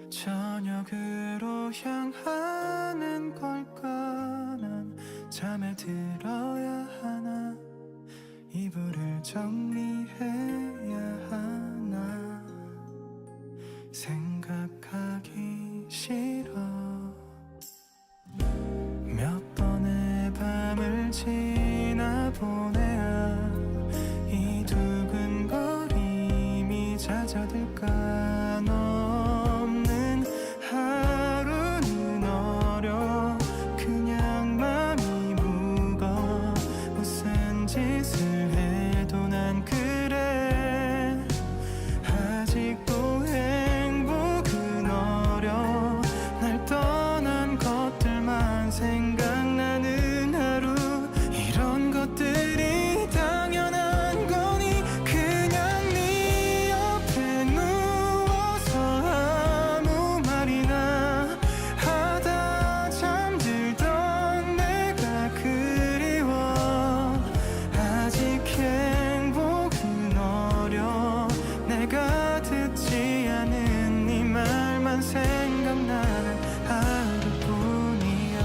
S2: 저녁으로 향하는 걸까. 난 잠에 들어야 하나, 이불을 정리해야 하나, 생각하기 싫어. 몇 번의 밤을 지나보내야 이 두근거림이 잦아들까. 너 없는 하루는 어려, 그냥 맘이 무거워. 무슨 짓을 해도 난 그래. 아직도 행복은 어려. 날 떠난 것들만 생각나는 하루. 이런 것들이 당연한 거니. 그냥 네 옆에 누워서 아무 말이나 하다 잠들던 내가 그리워. 아직 행복은 어려. 내가 듣지 않은 네 말만 생각나는 하루뿐이야.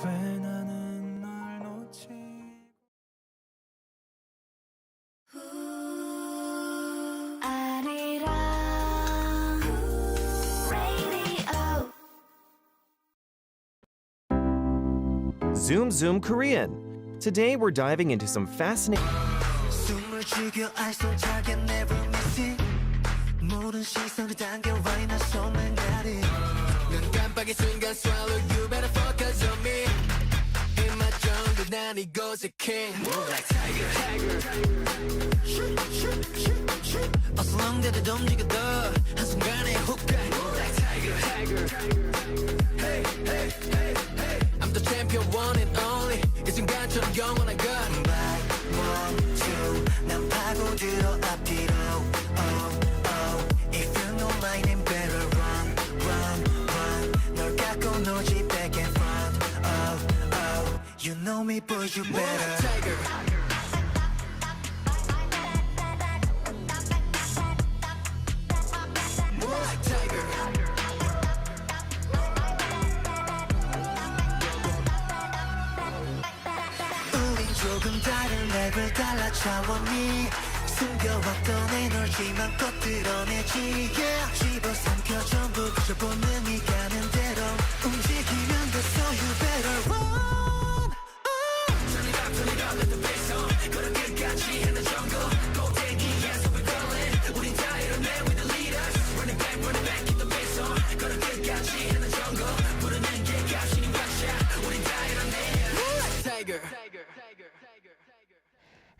S2: 왜 나는 널 놓치고.
S3: 아리랑 radio.
S5: Zoom Zoom Korean. Today we're diving into some fascinating
S2: 숨을 죽여 알쏭차게 never miss it. 모든 시선을 당겨 right now so magnetic. 눈 깜빡이 순간 swallow you better focus on me. In my jungle 난 이곳의 king. Move like tiger. Shoot, shoot, shoot, shoot. 어슬렁대도 움직여도 한순간에 hook back. Move like tiger. Hey, hey, hey, hey. I'm the champion one and only. 이 순간처럼 영원한 것. Back, 1, 2. 난 파고들어 앞뒤로. Oh, oh. If you know my name better run, run, run. 널 갖고 놀지 back and front. Oh, oh. You know me but you better. Tiger. More like tiger. 우린 조금 다른 랩을 달라 차원이. 숨겨왔던 에너지만 껏드러내지. Yeah. 집어삼켜 전부 부셔보는 이 가는 대로. 움직이면 돼 so you better run. Turn it up, let the bass on. 걸어 끝까지 in the jungle. 꼭대기에서 we're calling. 우린 다 일어나 with the leaders. Run it back, keep the bass on. 걸어 끝까지 in the jungle. 부르는 게 값이니 watch out. 우린 다 일어나. Tiger.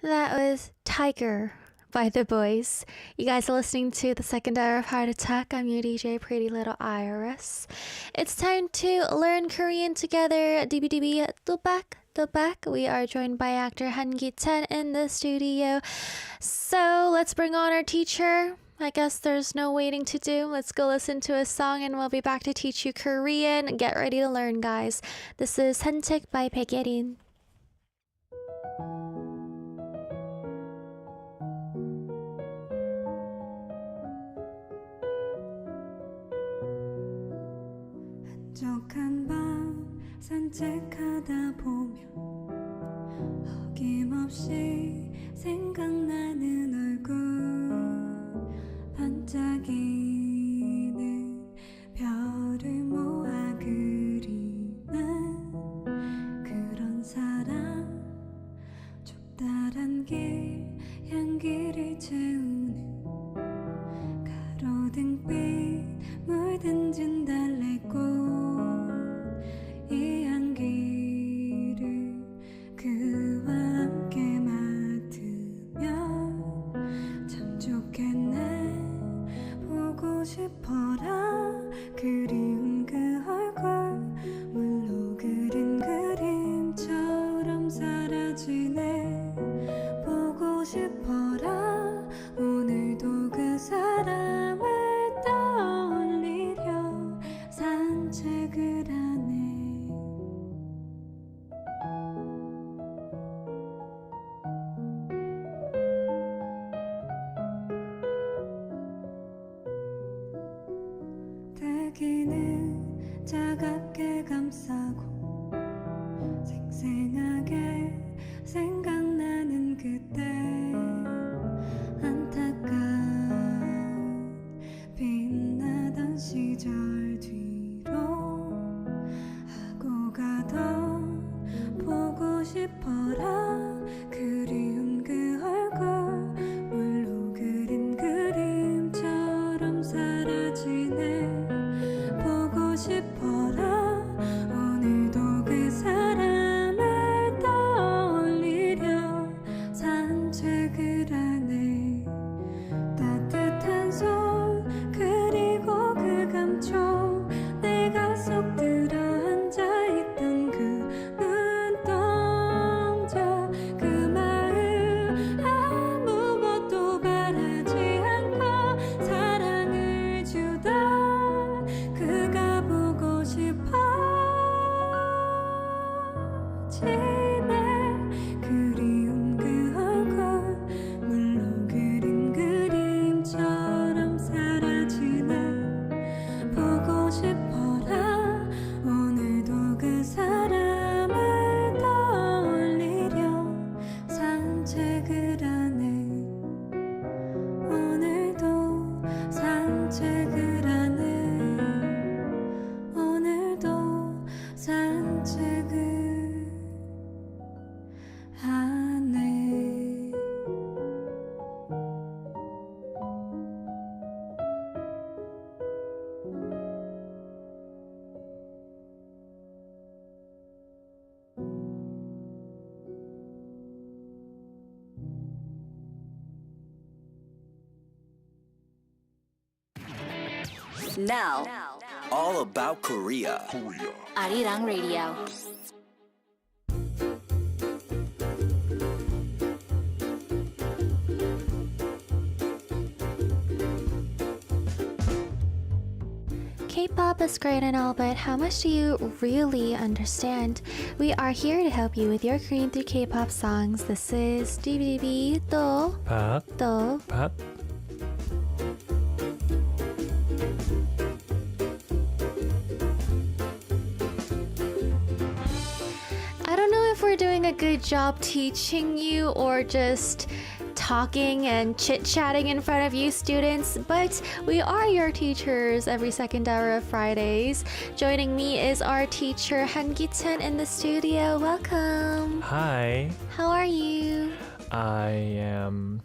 S1: That was Tiger by The Boys. You guys are listening to the second hour of Heart Attack. I'm your DJ, Pretty Little Iris. It's time to learn Korean together. DBDB, 또 back. We are joined by actor Han Gi-chan in the studio. So let's bring on our teacher. I guess there's no waiting to do. Let's go listen to a song and we'll be back to teach you Korean. Get ready to learn, guys. This is 산책 by 백예린.
S3: 한적한 밤 산책하다 보면 어김없이 생각나는 얼굴 반짝이는 별을 모아 그리는 그런 사람 좁다란 길 향기를 채우 물든진 달래꽃 이 향기를 그와 함께 맡으면 참 좋겠네 보고 싶어라 그리운 그 얼굴 물로 그린 그림처럼 사라지네 보고 싶어라 오늘도 그 사람을 떠올리려 산책을 하네 대기는 차갑게 감싸고 생생하게 생각나는 그때 안타까운 빛나던 시절 뒤로 하고 가던 보고 싶어라 그리운 그 얼굴 물로 그린 그림처럼 사라지네 보고 싶어라 오늘도 그 사람을 떠올리려 산책을 하네 따뜻한 손 그리고 그 감촉 내가 쏙 들어 앉아있던 그 눈동자 그 마음 아무것도 바라지 않고 사랑을 주던 그가 보고 싶어지네 그리운 그 얼굴 물로 그린 그림처럼 사라지네 보고 싶어라 오늘도 그 사람을 떠올리려 산책을 하네 오늘도 산책을 하네 오늘도 산책을 하네
S2: Now, all about Korea.
S6: Arirang Radio.
S1: K-pop is great and all, but how much do you really understand? We are here to help you with your Korean through K-pop songs. This is DBB 또
S7: 밥,
S1: 또
S7: 밥.
S1: I don't know if we're doing a good job teaching you or just talking and chit-chatting in front of you students, but we are your teachers every second hour of Fridays. Joining me is our teacher Han Gi-chen in the studio. Welcome.
S7: Hi,
S1: How are you?
S7: I am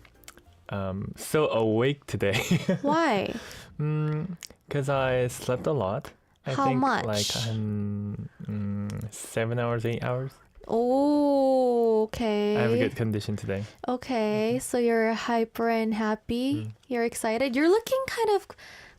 S7: so awake today.
S1: Why?
S7: Because I slept a lot. I
S1: How
S7: think
S1: much?
S7: like 7 hours, 8 hours.
S1: Oh, okay.
S7: I have a good condition today.
S1: Okay, so you're hyper and happy. You're excited. You're looking kind of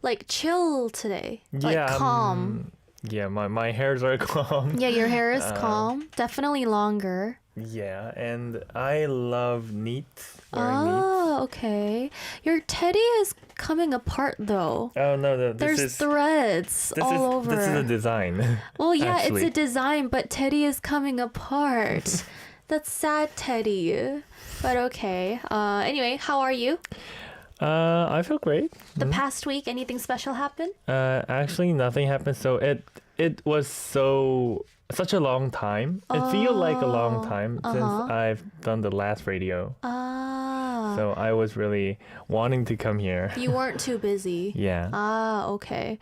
S1: like chill today. Like calm.
S7: Yeah, my hairs are calm.
S1: Yeah, your hair is calm. Definitely longer.
S7: Yeah, and I love neat. Wearing neat.
S1: Oh, okay. Your teddy is coming apart though.
S7: Oh no,
S1: There's threads all over.
S7: This is a design.
S1: Well, yeah,
S7: actually.
S1: it's a design, but Teddy is coming apart. That's sad, Teddy. But okay. Anyway, how are you?
S7: I feel great.
S1: The past week, anything special happen?
S7: Actually, nothing happened. So it was such a long time. It feels like a long time since I've done the last radio.
S1: Ah.
S7: So I was really wanting to come here.
S1: You weren't too busy.
S7: Yeah.
S1: Ah, okay.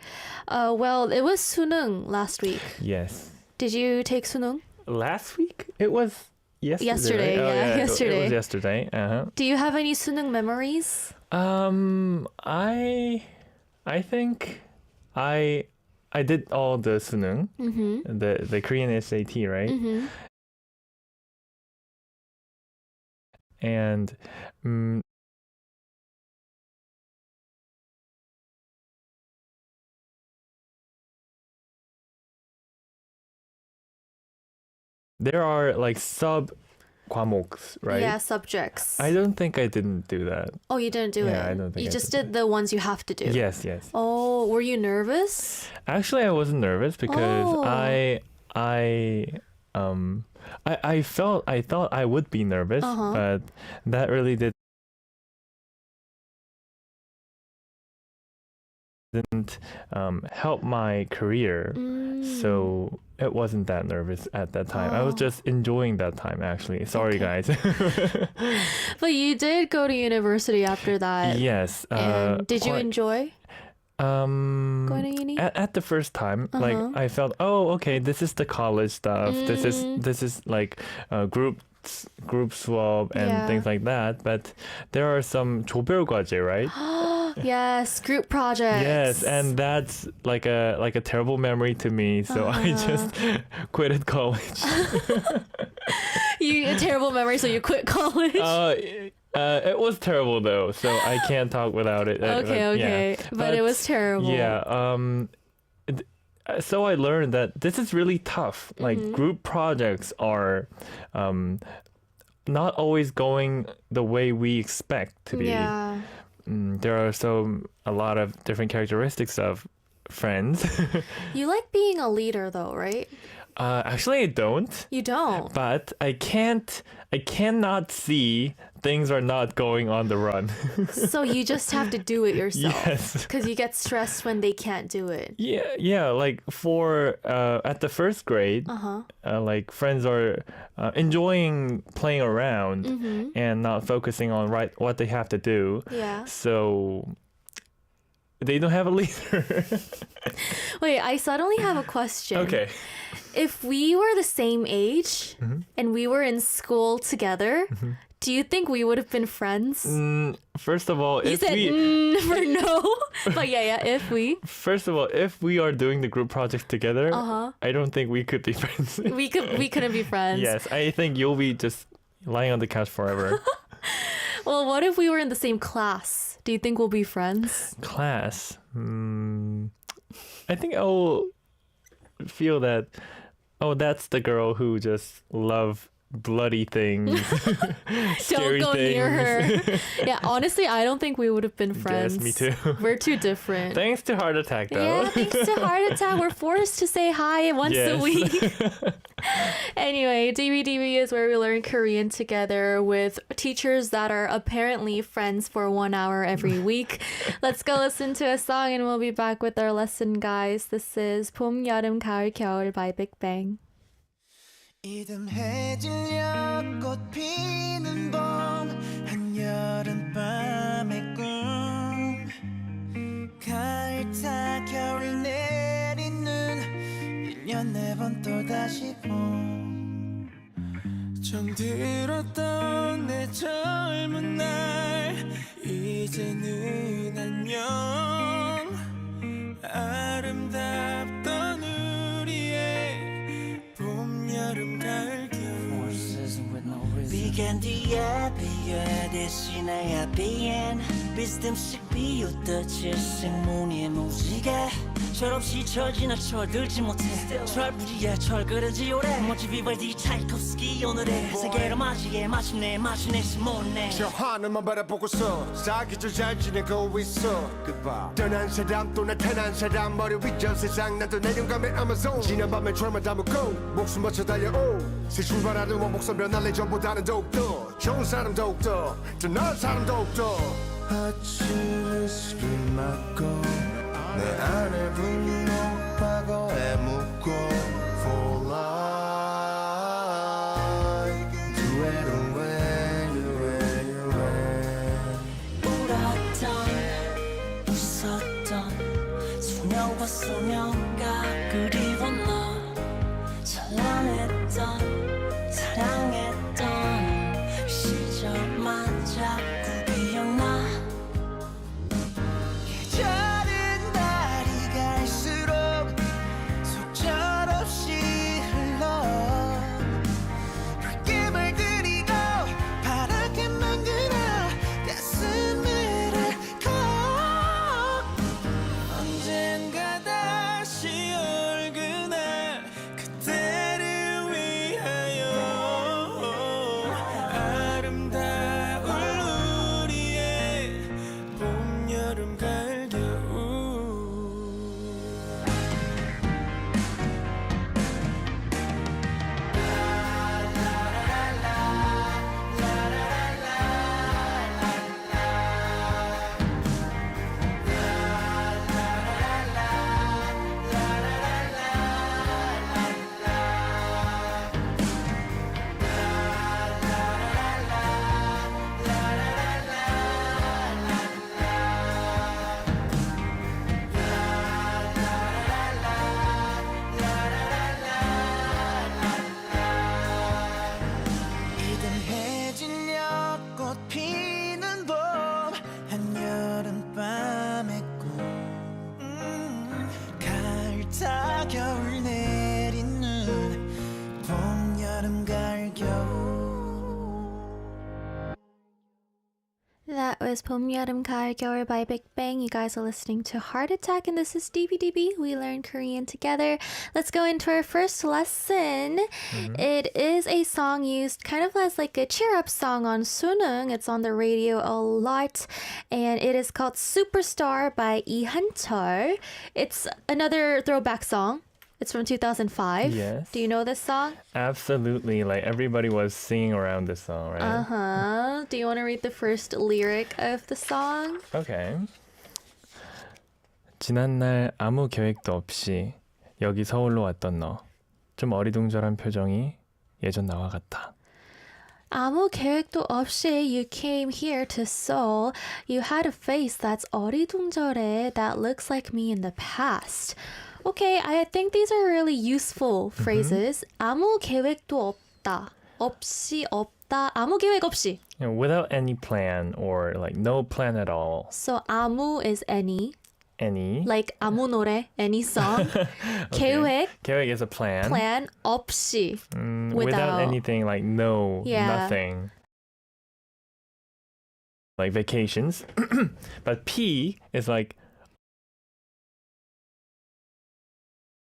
S1: Well, it was 수능 last week.
S7: Yes.
S1: Did you take 수능?
S7: Last week? It was yesterday.
S1: Yesterday,
S7: right?
S1: yeah, yesterday.
S7: It was yesterday. Uh-huh.
S1: Do you have any 수능 memories?
S7: I think I did all the sunung, the Korean SAT, right? And there are like sub 과목s, right?
S1: Yeah, subjects.
S7: I don't think I didn't do that.
S1: Oh, you didn't do it?
S7: Yeah, I don't think
S1: You
S7: I
S1: just
S7: did
S1: did the ones you have to do?
S7: Yes.
S1: Oh, were you nervous?
S7: Actually, I wasn't nervous because
S1: Oh.
S7: I thought I would be nervous, but that really didn't help my career. So it wasn't that nervous at that time. I was just enjoying that time, actually. Sorry, guys.
S1: But you did go to university after that.
S7: Yes.
S1: And did you enjoy going to uni?
S7: At the first time, like I felt, oh, okay, this is the college stuff. This is like group swap and things like that. But there are some 조별과제, right?
S1: Yes, group projects.
S7: Yes, and that's like a terrible memory to me. So I just quitted college.
S1: A terrible memory, so you quit college.
S7: It was terrible though, so I can't talk without it.
S1: Okay.
S7: Yeah.
S1: But it was terrible.
S7: Yeah. So I learned that this is really tough. Like group projects are not always going the way we expect to be.
S1: Yeah.
S7: There are a lot of different characteristics of friends.
S1: You like being a leader though, right?
S7: Actually, I don't.
S1: You don't.
S7: But I cannot see things are not going on the run.
S1: So you just have to do it yourself.
S7: Yes.
S1: Because you get stressed when they can't do it.
S7: Yeah. Like for at the first grade, like friends are enjoying playing around and not focusing on what they have to do.
S1: Yeah.
S7: So they don't have a leader.
S1: Wait, I suddenly have a question.
S7: Okay.
S1: If we were the same age and we were in school together, do you think we would have been friends?
S7: First of all,
S1: You said for no. But yeah, if we.
S7: First of all, if we are doing the group project together, I don't think we could be friends.
S1: We couldn't be friends.
S7: Yes, I think you'll be just lying on the couch forever.
S1: Well, what if we were in the same class? Do you think we'll be friends?
S7: Class. I think I'll feel that. Oh, that's the girl who just love bloody things.
S1: Don't go
S7: things.
S1: near her. Yeah, honestly, I don't think we would have been friends.
S7: Yes, me too.
S1: We're too different.
S7: Thanks to Heart Attack, though.
S1: Yeah, thanks to Heart Attack, we're forced to say hi once a week. Anyway, DVDV is where we learn Korean together with teachers that are apparently friends for 1 hour every week. Let's go listen to a song and we'll be back with our lesson, guys. This is 봄, 여름, 가을, 겨울 by Big Bang.
S2: 이듬해질려 꽃 피는 봄 한여름밤의 꿈 가을 타 겨울 내리는 1년 4번 또다시 봄 정들었던 내 젊은 날 이제는 안녕 아름답던 우리의 봄 여름 가을 겨울 Began 뒤에 비에 대신에 비엔 비스듬씩 비웃던 질색무늬의 무지개 철없이 철지나 철들지 못해 철부지에 철그러지 오래 멋지 비발디 차이콥스키 오늘의 세계를 맞이해 마침내 못내
S8: 저 하늘만 바라보고서 사기절 잘 지내고 있어 떠난 사람 또 나타난 사람 머리 위저 세상 나도 내려감의 아마존 지난 밤에 철만 담고 목숨 바쳐 달려오 새 출발하는 원목선 변할래 전보다는 더욱더 좋은 사람 더욱더 더 나은 사람 더욱더 아침을 맞고 내 안에 분노하고 해묻고 For life Do it away, do it away
S2: 울었던 웃었던 소녀와 소녀가 그리워 너 찬란했던 사랑했던 시절만 자꾸 기억나 계절은 날이 갈수록 겨울 내린 눈 봄, 여름, 가을, 겨울
S1: That was 봄, 여름, 가을, 겨울 by Big Bang. You guys are listening to Heart Attack, and this is DBDB. We learn Korean together. Let's go into our first lesson. It is a song used kind of as like a cheer-up song on Sunung. It's on the radio a lot, and it is called Superstar by Lee Han-chul. It's another throwback song. It's from 2005.
S7: Yes.
S1: Do you know this song?
S7: Absolutely. Like everybody was singing around this song, right?
S1: Uh-huh. Do you want to read the first lyric of the song?
S7: Okay. 지난날 아무 계획도 없이 여기 서울로 왔던 너. 좀 어리둥절한 표정이 예전 나와 같아.
S1: 아무 계획도 없이 you came here to Seoul. You had a face that's 어리둥절해 that looks like me in the past. Okay, I think these are really useful phrases. 아무 계획도 없다. 없이 없다. 아무 계획 없이.
S7: You know, without any plan or like no plan at all.
S1: So 아무 is any.
S7: Any.
S1: Like 아무 노래, any song.
S7: Okay.
S1: 계획,
S7: 계획 is a plan.
S1: plan, 없이.
S7: Without anything, like no,
S1: Yeah.
S7: nothing. Like vacations. But P is like,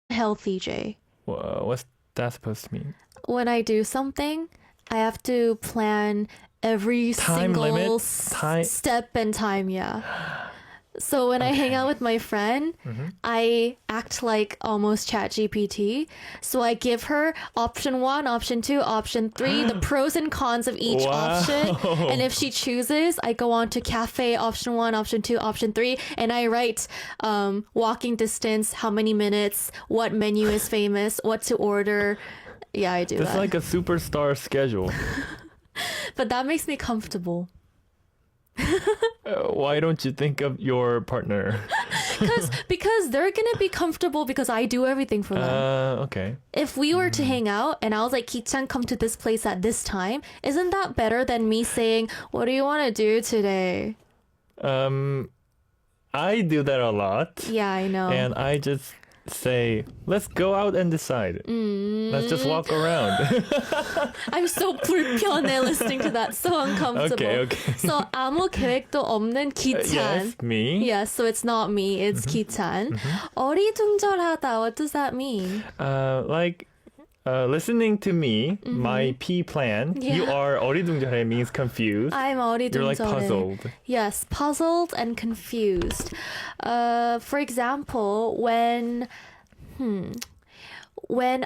S1: Healthy, Jay.
S7: what's that supposed to mean?
S1: When I do something, I have to plan every
S7: Time
S1: single
S7: limit?
S1: step and time, yeah. So when I hang out with my friend, I act like almost ChatGPT. So I give her option 1, option 2, option 3, the pros and cons of each
S7: Wow.
S1: option. And if she chooses, I go on to cafe, option 1, option 2, option 3, and I write walking distance, how many minutes, what menu is famous, what to order. Yeah, I do
S7: It's
S1: that.
S7: like a superstar schedule.
S1: But that makes me comfortable.
S7: Why don't you think of your partner?
S1: Because they're gonna be comfortable because I do everything for them.
S7: Okay.
S1: If we were to hang out and I was like, Ki-chan, come to this place at this time, isn't that better than me saying, what do you want to do today?
S7: I do that a lot.
S1: Yeah, I know.
S7: And I just say, let's go out and decide. Let's just walk around.
S1: I'm so 불편해 listening to that. So uncomfortable.
S7: Okay.
S1: So 아무 계획도 없는 Ki-chan.
S7: Yes, me.
S1: Yeah, so it's not me, it's Ki-chan. 어리둥절하다, what does that mean?
S7: Listening to me, my P plan, you
S1: Yeah.
S7: are 어리둥절해 means confused.
S1: I'm 어리둥절해.
S7: You're like puzzled.
S1: Yes, puzzled and confused. For example, when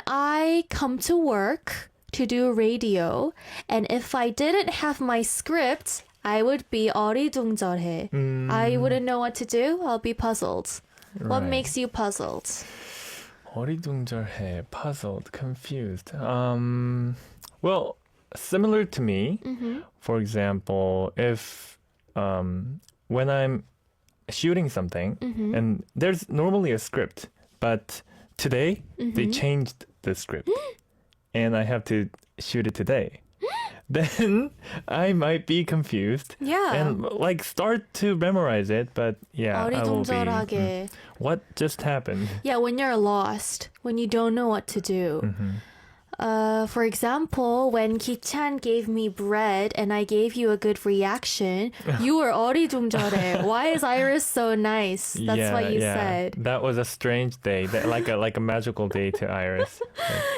S1: I come to work to do radio, and if I didn't have my script, I would be 어리둥절해. I wouldn't know what to do. I'll be puzzled. What
S7: Right.
S1: makes you puzzled?
S7: 어리둥절해, puzzled, confused. Well, similar to me. For example, if when I'm shooting something and there's normally a script, but today they changed the script and I have to shoot it today. Then I might be confused.
S1: Yeah.
S7: And like start to memorize it, but yeah, I will be.
S1: 어리둥절하게.
S7: What just happened?
S1: Yeah, when you're lost, when you don't know what to do. For example, when Ki-chan gave me bread and I gave you a good reaction, you were 어리둥절해. Why is Iris so nice? That's what you said.
S7: That was a strange day, like a magical day to Iris.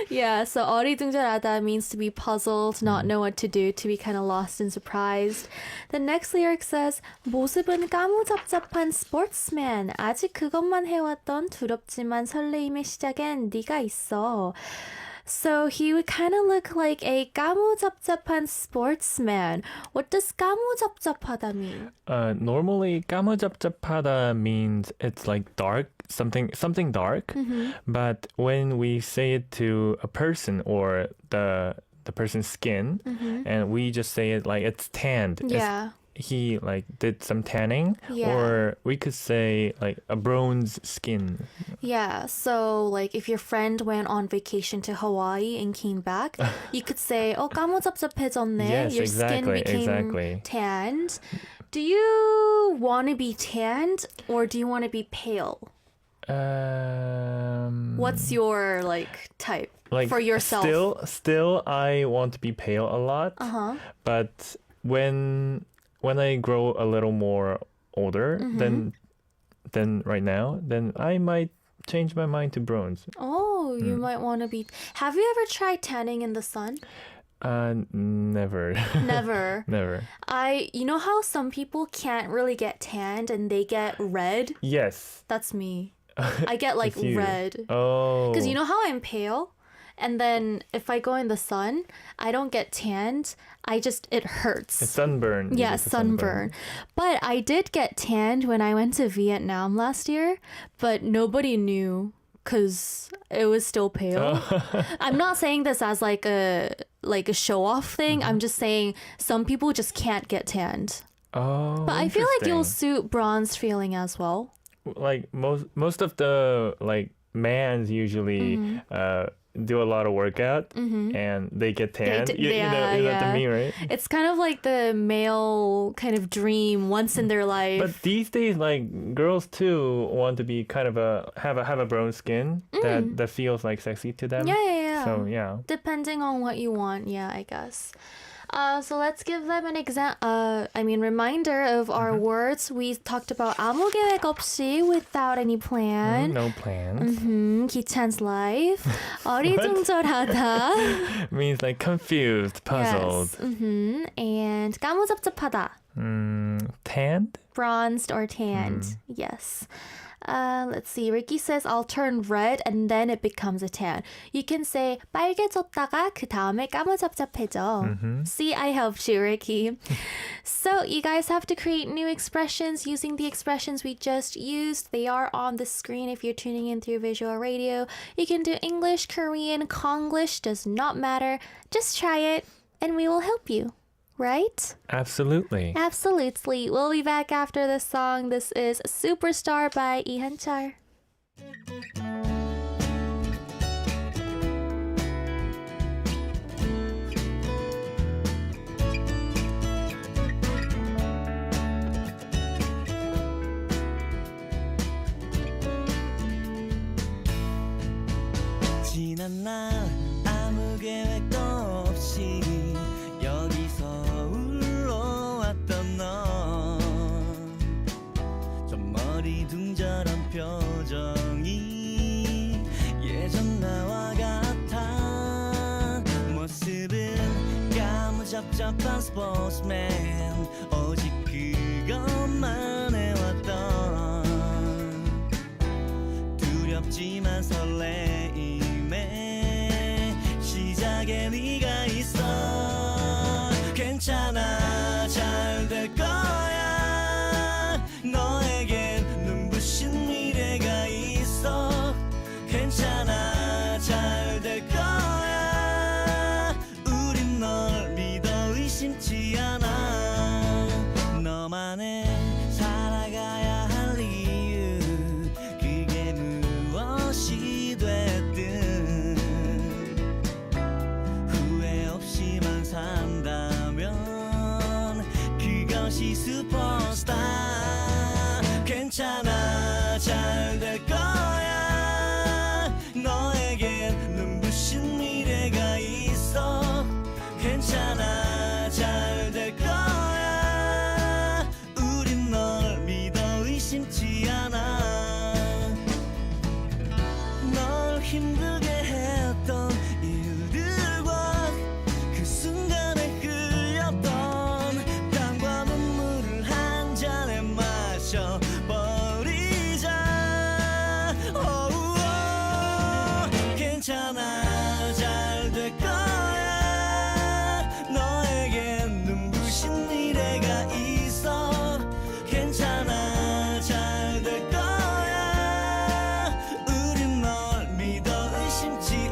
S1: Yeah, so 어리둥절하다 means to be puzzled, not know what to do, to be kind of lost and surprised. The next lyric says, 모습은 까무잡잡한 sportsman. 아직 그것만 해왔던 두렵지만 설레임의 시작엔 네가 있어. So he would kind of look like a 까무잡잡한 sportsman. What does 까무잡잡하다 mean?
S7: Normally, 까무잡잡하다 means it's like dark, something dark. But when we say it to a person or the person's skin, and we just say it like it's tanned.
S1: Yeah.
S7: He like did some tanning,
S1: Yeah.
S7: or we could say like a bronze skin.
S1: Yeah, so like if your friend went on vacation to Hawaii and came back, you could say, "Oh, 까무잡잡해졌네."
S7: Yes,
S1: Your skin
S7: exactly,
S1: became
S7: exactly.
S1: tanned. Do you want to be tanned or do you want to be pale? What's your like type
S7: Like
S1: for yourself?
S7: Still, I want to be pale a lot. But when I grow a little more older than right now, then I might change my mind to bronze.
S1: Oh, you might want to be. Have you ever tried tanning in the sun?
S7: Never.
S1: Never.
S7: Never.
S1: You know how some people can't really get tanned and they get red?
S7: Yes.
S1: That's me. I get like
S7: That's you.
S1: red.
S7: Oh.
S1: Because you know how I'm pale? And then if I go in the sun, I don't get tanned. It hurts.
S7: It's sunburn.
S1: Yeah,
S7: It's a
S1: sunburn. But I did get tanned when I went to Vietnam last year, but nobody knew because it was still pale. I'm not saying this as like a show off thing. I'm just saying some people just can't get tanned.
S7: Oh.
S1: But I feel like you'll
S7: interesting.
S1: suit bronze feeling as well.
S7: Like most of the like mans usually do a lot of workout and they get tanned. You know what I mean, right?
S1: It's kind of like the male kind of dream once in their life.
S7: But these days, like girls too want to be kind of have a brown skin that feels like sexy to them.
S1: Yeah.
S7: So yeah.
S1: Depending on what you want, yeah, I guess. So let's give them an reminder of our words. We talked about 아무 계획 없이, without any plan.
S7: No plans.
S1: 기찬's life. 어리둥절하다.
S7: Means like confused, puzzled.
S1: Yes. And 까무잡잡하다.
S7: Tanned?
S1: Bronzed or tanned. Yes. Let's see. Ricky says, I'll turn red and then it becomes a tan. You can say 빨개졌다가 그 다음에 까무잡잡해져. See, I helped you, Ricky. So you guys have to create new expressions using the expressions we just used. They are on the screen if you're tuning in through visual radio. You can do English, Korean, Konglish, does not matter. Just try it and we will help you. Right?
S7: Absolutely.
S1: Absolutely. We'll be back after this song. This is Superstar by Lee Han-chul.
S2: 지난 날 아무 계획도 없이 여기서 울러왔던 너 좀 머리둥절한 표정이 예전 나와 같아 모습은 까무잡잡한 스포츠맨 오직 그것만 해왔던 두렵지만 설레임에 시작에 네가 있어 괜찮아 잘 될 거야 너에겐 눈부신 미래가 있어 괜찮아 잘 될 거야 우린 널 믿어 의심치 않아 너만의 살아가야 할 이유 그게 무엇이 됐든 후회 없이만 산다면 그것이 슈퍼스타 괜찮아 잘 될 거야 너에겐 눈부신 미래가 있어 괜찮아 잘 될 거야 우린 널 믿어 의심치 않아 널 힘들게 했던 일들과 그 순간에 흘렸던 땀과 눈물을 한 잔에 마셔버리자 괜찮아 잘 될 거야 너에겐 눈부신 미래가 있어 괜찮아 잘 될 거야 우린 널 믿어 의심치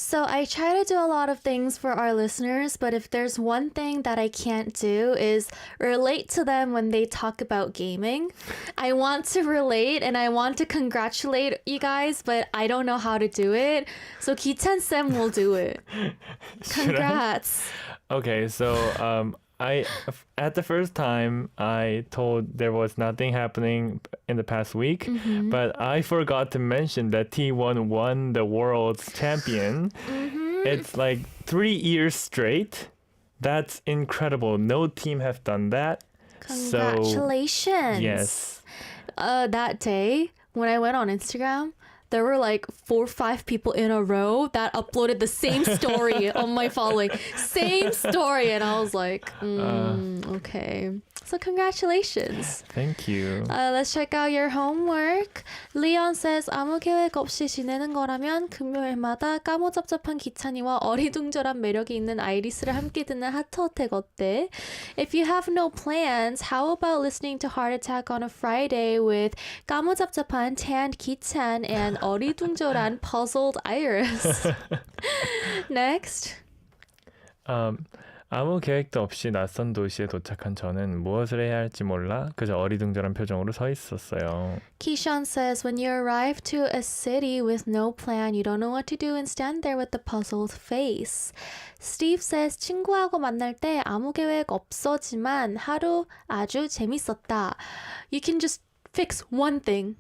S1: So I try to do a lot of things for our listeners, but if there's one thing that I can't do is relate to them when they talk about gaming. I want to relate and I want to congratulate you guys, but I don't know how to do it. So Ki-chan Sam will do it. Congrats.
S7: Okay, so I at the first time I told there was nothing happening in the past week, but I forgot to mention that T1 won the world's champion. It's like 3 years straight. That's incredible. No team have done that.
S1: Congratulations.
S7: So, yes.
S1: That day when I went on Instagram, there were like 4 or 5 people in a row that uploaded the same story on my following. Same story. And I was like, okay. So congratulations.
S7: Thank you.
S1: Let's check out your homework. Leon says, 아무 계획 없이 지내는 거라면 금요일마다 까무잡잡한 기찬이와 어리둥절한 매력이 있는 아이리스를 함께 듣는 하트어택 어때? If you have no plans, how about listening to Heart Attack on a Friday with 까무잡잡한 tanned 기찬 and 어리둥절한 puzzled Iris? Next.
S7: 아무 계획도 없이 낯선 도시에 도착한 저는 무엇을 해야 할지 몰라 그저 어리둥절한 표정으로 서 있었어요.
S1: Keyshawn says, when you arrive to a city with no plan, you don't know what to do and stand there with a puzzled face. Steve says, 친구하고 만날 때 아무 계획 없었지만 하루 아주 재밌었다. You can just fix one thing.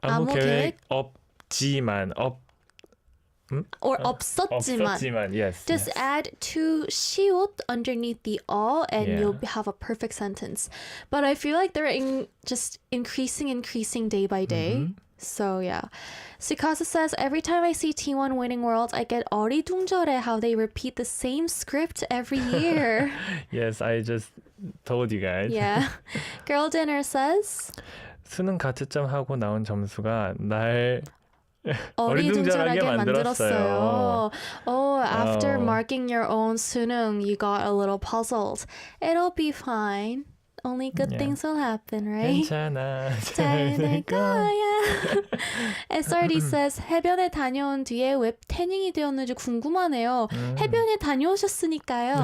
S7: 아무 계획 없지만
S1: Or 없었지만.
S7: Yes.
S1: Just
S7: yes.
S1: add to 시옷 underneath the all and you'll have a perfect sentence. But I feel like they're just increasing day by day. So yeah. Sikasa says, every time I see T1 winning worlds, I get 어리둥절해 how they repeat the same script every year.
S7: Yes, I just told you guys.
S1: Yeah. Girl Dinner says,
S7: 수능 가채점 하고 나온 점수가 날
S1: 어리둥절하게
S7: 만들었어요.
S1: Oh, after marking your own 수능, you got a little puzzled. It'll be fine. Only good things will happen, right?
S7: 괜찮아.
S1: 잘 될 거야. SRD says, 해변에 다녀온 뒤에 왜 태닝이 되었는지 궁금하네요. 해변에 다녀오셨으니까요.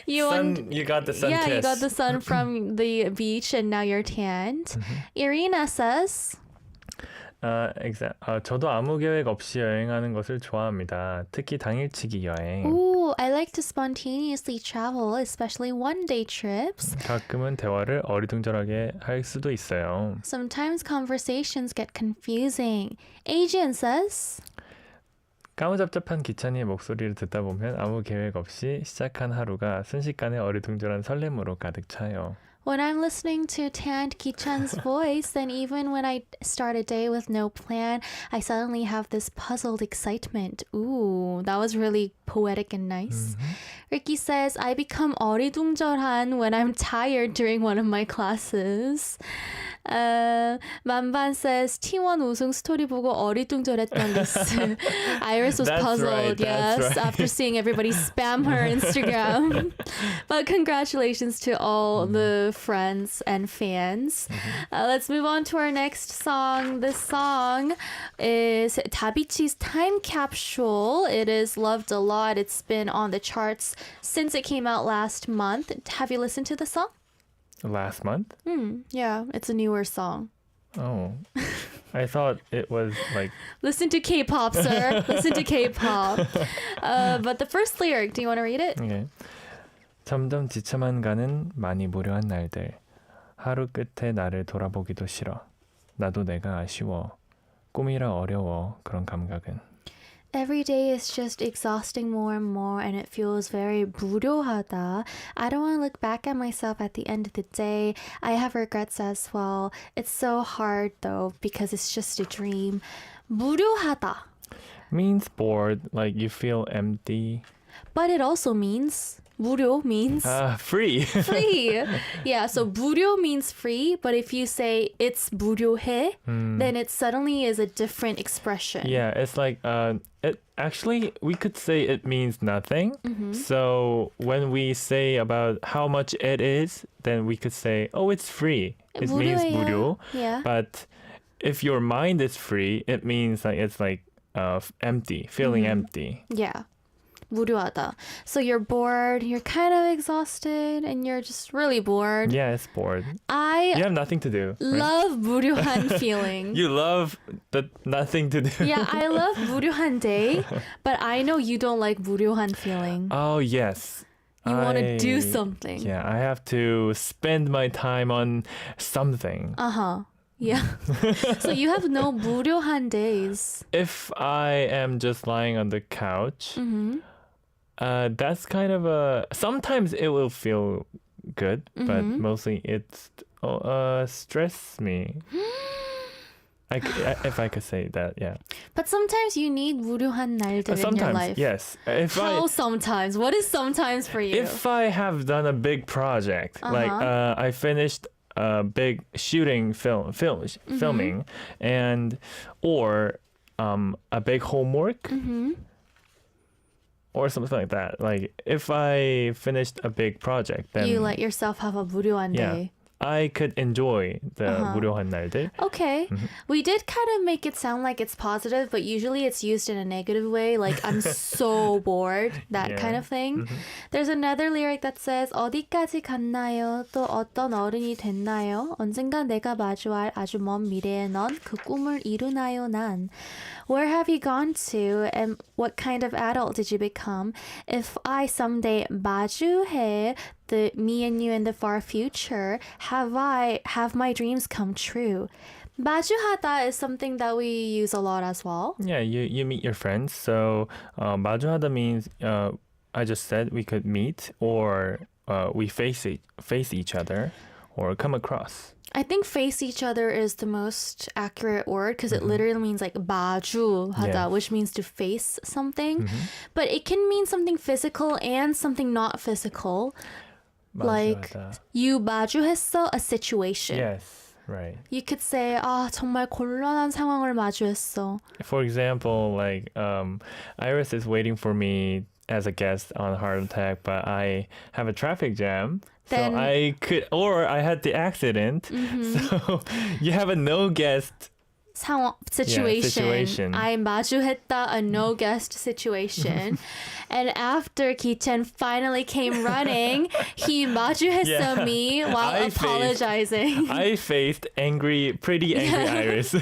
S7: You got the sun
S1: Yeah,
S7: kiss.
S1: you got the sun from the beach and now you're tanned. Irina says,
S7: 저도 아무 계획 없이 여행하는 것을 좋아합니다. 특히 당일치기 여행.
S1: ooh, I like to spontaneously travel, especially one-day trips.
S7: 가끔은 대화를 어리둥절하게 할 수도 있어요.
S1: Sometimes conversations get confusing. Adrian says,
S7: 까무잡잡한 기찬이의 목소리를 듣다 보면 아무 계획 없이 시작한 하루가 순식간에 어리둥절한 설렘으로 가득 차요.
S1: when I'm listening to tanned Ki-chan's voice, then even when I start a day with no plan, I suddenly have this puzzled excitement. Ooh, that was really poetic and nice. Ricky says, I become 어리둥절한 when I'm tired during one of my classes. 만반 says, T1 우승 스토리 보고 어리둥절했던 리스. Iris was
S7: That's
S1: puzzled,
S7: right,
S1: yes,
S7: that's right.
S1: after seeing everybody spam her Instagram. But congratulations to all the friends and fans. Let's move on to our next song. This song is Dabichi's Time Capsule. It is loved a lot. It's been on the charts since it came out last month. Have you listened to the song?
S7: Last month?
S1: Yeah, it's a newer song.
S7: Oh. I thought it was like...
S1: Listen to K-pop, sir. Listen to K-pop. But the first lyric, do you want to read it?
S7: Okay. 점점 지쳐만 가는 많이 무료한 날들. 하루 끝에 나를 돌아보기도 싫어. 나도 내가 아쉬워. 꿈이라 어려워. 그런 감각은.
S1: Every day is just exhausting more and more, and it feels very 무료하다. I don't want to look back at myself at the end of the day. I have regrets as well. It's so hard though, because it's just a dream. 무료하다.
S7: Means bored, like you feel empty.
S1: But it also means 무료 means
S7: Free.
S1: free. Yeah, so 무료 means free, but if you say it's 무료해, then it suddenly is a different expression.
S7: Yeah, it's like it actually we could say it means nothing. So when we say about how much it is, then we could say, oh, it's free. It means
S1: 무료예요.
S7: 무료.
S1: Yeah.
S7: But if your mind is free, it means like it's like empty, feeling empty.
S1: Yeah. 무료하다. So you're bored, you're kind of exhausted, and you're just really bored.
S7: Yeah, it's bored. You
S1: I
S7: have nothing to do. right?
S1: love 무료한 feeling.
S7: You love the nothing to do.
S1: Yeah, I love 무료한 day, but I know you don't like 무료한 feeling.
S7: Oh, yes.
S1: You want to do
S7: I-
S1: something.
S7: Yeah, I have to spend my time on something.
S1: Uh-huh. Yeah. So you have no 무료한 days.
S7: If I am just lying on the couch, that's kind of sometimes it will feel good, but mostly it's stress me. If I could say that, yeah.
S1: But sometimes you need 무료한 날들 in your
S7: Sometimes,
S1: life.
S7: yes.
S1: How sometimes? What is sometimes for you?
S7: If I have done a big project, like I finished a big shooting filming, and or a big homework, or something like that. Like if I finished a big project, then
S1: you let yourself have a 무료한
S7: yeah,
S1: day.
S7: I could enjoy the 무료한 날들.
S1: Okay.
S7: Mm-hmm.
S1: We did kind of make it sound like it's positive, but usually it's used in a negative way, like I'm so bored, that
S7: Yeah.
S1: kind of thing.
S7: Mm-hmm.
S1: There's another lyric that says 어디까지 갔나요? 또 어떤 어른이 됐나요? 언젠가 내가 마주할 아주 먼 미래에 넌 그 꿈을 이루나요 난? Where have you gone to and what kind of adult did you become? If I someday 마주해 me and you in the far future, have my dreams come true? 마주하다 is something that we use a lot as well.
S7: Yeah, you meet your friends. So 마주하다 means I just said we could meet, or we face each other, or come across.
S1: I think face each other is the most accurate word because it literally means like 마주하다,
S7: Yeah.
S1: which means to face something. But it can mean something physical and something not physical. Like
S7: 마주하다.
S1: you 마주했어 a situation.
S7: Yes, right.
S1: You could say 아 정말 곤란한 상황을 마주했어.
S7: For example, like Iris is waiting for me as a guest on Heart Attack, but I have a traffic jam.
S1: Then-
S7: so I could, or I had the accident. So you have a no guest.
S1: 상황 situation.
S7: situation.
S1: I 마주했다 a no guest situation. And after Ki-chen finally came running, he 마주했어
S7: Yeah.
S1: me while
S7: I faced-
S1: apologizing.
S7: I faced pretty angry Iris.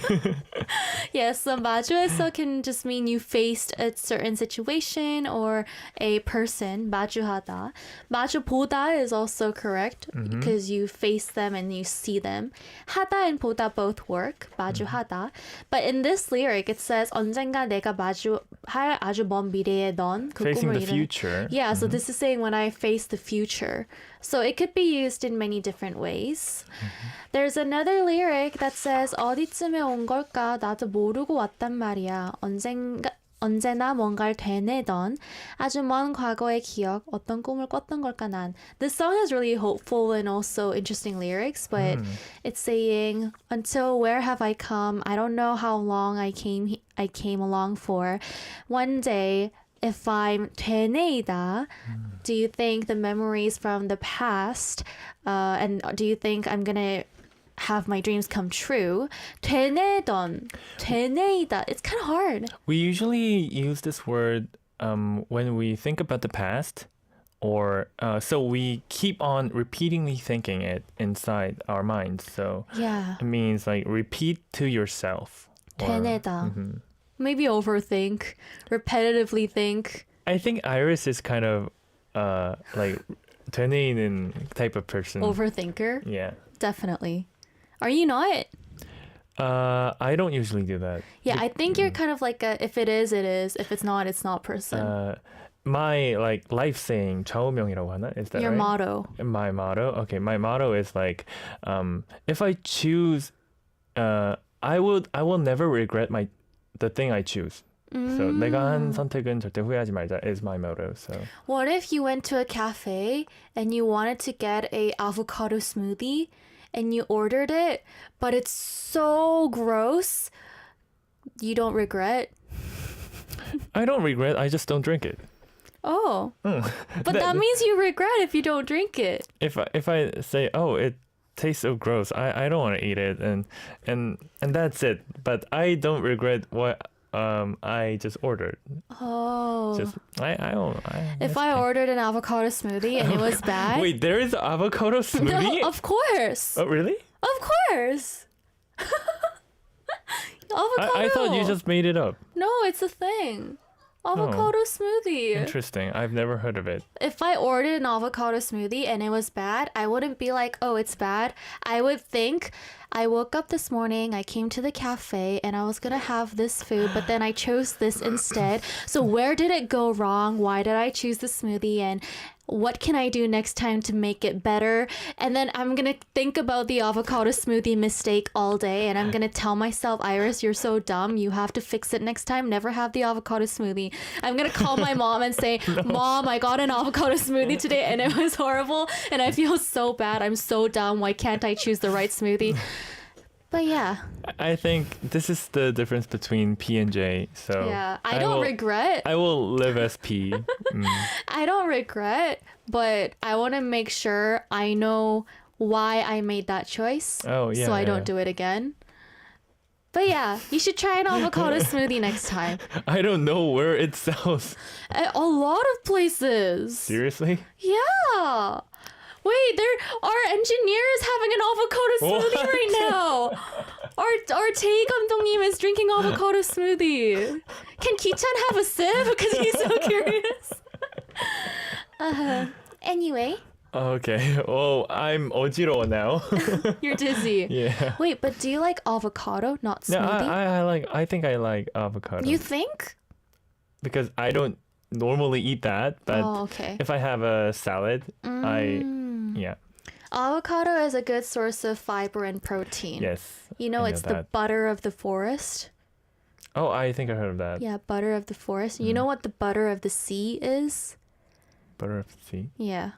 S1: Yes, so 마주했어 can just mean you faced a certain situation or a person. 마주하다. 마주보다 is also correct because you face them and you see them. 하다 and 보다 both work. 마주하다. But in this lyric, it says 언젠가 내가 마주할 아주 먼 미래에 넌 그
S7: Facing
S1: 꿈을
S7: the
S1: 이루는-"
S7: future.
S1: Yeah, so this is saying when I face the future. So it could be used in many different ways. There's another lyric that says 어디쯤에 온 걸까 나도 모르고 왔단 말이야. 언제나 뭔가를 되뇌던 아주 먼 과거의 기억 어떤 꿈을 꿨던 걸까 난. This song has really hopeful and also interesting lyrics, but it's saying until where have I come? I don't know how long I came along for. One day if I'm 되뇌이다, do you think the memories from the past and do you think I'm gonna have my dreams come true? 되뇌던, 되뇌이다. It's kind of hard.
S7: We usually use this word when we think about the past, or so we keep on repeatedly thinking it inside our minds. So
S1: Yeah.
S7: it means like repeat to yourself. or-
S1: 되뇌다. Maybe overthink, repetitively think.
S7: I think Iris is kind of like 되뇌이는 type of person.
S1: Overthinker.
S7: Yeah.
S1: Definitely. Are you not?
S7: I don't usually do that.
S1: Yeah, I think you're kind of like a if it is, it is. If it's not person.
S7: My like life saying 좌우명이라고 하나? Is that
S1: Your
S7: right?
S1: motto.
S7: My motto? Okay, my motto is like if I choose I will never regret the thing I choose. So 내가 한 선택은 절대 후회하지 말자 is my motto. So
S1: What if you went to a cafe and you wanted to get a avocado smoothie and you ordered it, but it's so gross, you don't regret?
S7: I don't regret, I just don't drink it.
S1: Oh. But that means you regret if you don't drink it.
S7: If I say, oh, it tastes so gross, I don't want to eat it, and that's it. But I don't regret what I just ordered.
S1: Oh.
S7: Just I don't.
S1: If I ordered an avocado smoothie and it was bad.
S7: Wait, there is avocado smoothie?
S1: No, of course.
S7: Oh, really?
S1: Of course. Avocado.
S7: I thought you just made it up.
S1: No, it's a thing. Avocado smoothie.
S7: Interesting. I've never heard of it.
S1: If I ordered an avocado smoothie and it was bad, I wouldn't be like, oh, it's bad. I would think, I woke up this morning, I came to the cafe and I was gonna have this food, but then I chose this instead. So where did it go wrong? Why did I choose the smoothie? And what can I do next time to make it better? And then I'm gonna think about the avocado smoothie mistake all day, and I'm gonna tell myself, Iris, you're so dumb, you have to fix it next time, never have the avocado smoothie. I'm gonna call my mom and say, Mom, I got an avocado smoothie today and it was horrible and I feel so bad, I'm so dumb, why can't I choose the right smoothie? But yeah.
S7: I think this is the difference between P and J. So
S1: Yeah, I don't regret.
S7: I will live as P.
S1: I don't regret, but I want to make sure I know why I made that choice.
S7: Oh, yeah.
S1: So I don't
S7: yeah.
S1: do it again. But yeah, you should try an avocado smoothie next time.
S7: I don't know where it sells.
S1: At a lot of places.
S7: Seriously?
S1: Yeah. Wait, our engineer is having an avocado smoothie right now. Our Tae 감독님 is drinking avocado smoothie. Can Ki-chan have a sip? Because he's so curious. Anyway.
S7: Okay. Oh, I'm 어지러워 now.
S1: You're dizzy.
S7: Yeah.
S1: Wait, but do you like avocado, not
S7: No,
S1: smoothie?
S7: I think I like avocado.
S1: You think?
S7: Because I don't normally eat that, but
S1: Oh, okay.
S7: if I have a salad, yeah.
S1: Avocado is a good source of fiber and protein.
S7: Yes.
S1: You know,
S7: I
S1: it's
S7: know
S1: the
S7: that.
S1: butter of the forest.
S7: Oh, I think I heard of that.
S1: Yeah, butter of the forest. You know what the butter of the sea is?
S7: Butter of the sea.
S1: Yeah.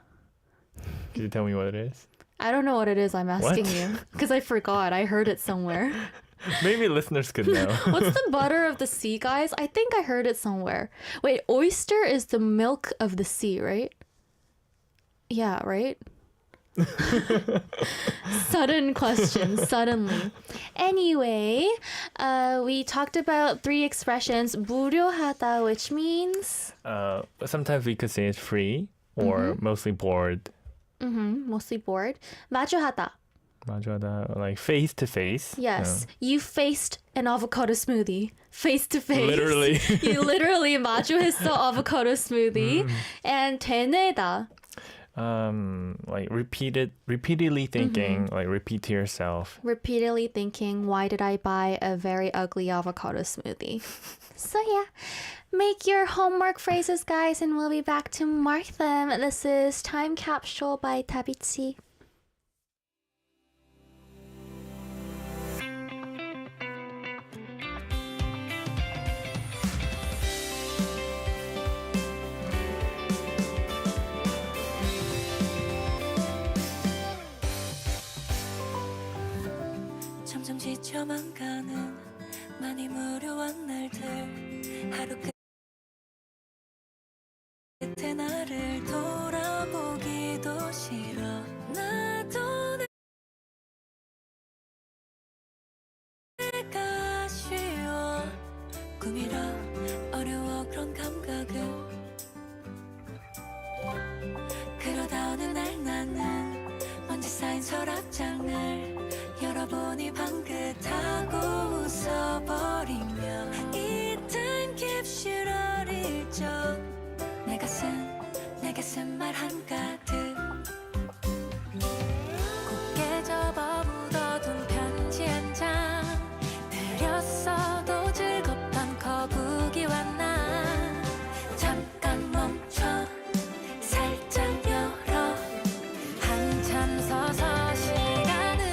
S7: Could you tell me what it is?
S1: I don't know what it is. I'm asking you because I forgot. I heard it somewhere.
S7: Maybe listeners could know.
S1: What's the butter of the sea, guys? I think I heard it somewhere. Wait, oyster is the milk of the sea, right? Yeah, right? Sudden question, suddenly. Anyway, we talked about 3 expressions. 무료하다, which means
S7: Sometimes we could say it's free or mostly bored.
S1: mostly bored. 마주하다.
S7: 마주하다, like face to face.
S1: Yes, you faced an avocado smoothie face to face.
S7: Literally.
S1: You literally 마주했어 avocado smoothie. And 되뇌다.
S7: Like repeatedly thinking, like repeat to yourself.
S1: Repeatedly thinking, why did I buy a very ugly avocado smoothie? So yeah, make your homework phrases, guys, and we'll be back to mark them. This is Time Capsule by Tabichi.
S3: 점점 지쳐만 가는 많이 무료한 날들 하루 끝에 나를 돌아보기도 싫어 나도 내가 쉬워 꿈이라 어려워 그런 감각은 그러다 어느 날 나는 먼지 쌓인 서랍장을 열어보니 방긋하고 웃어버리며 이 타임 캡슐 어릴 적 내가 쓴 말 한가득 곱게 접어 묻어둔 편지 한 장 들였어도 즐겁던 거북이와 나 잠깐 멈춰 살짝 열어 한참 서서 시간을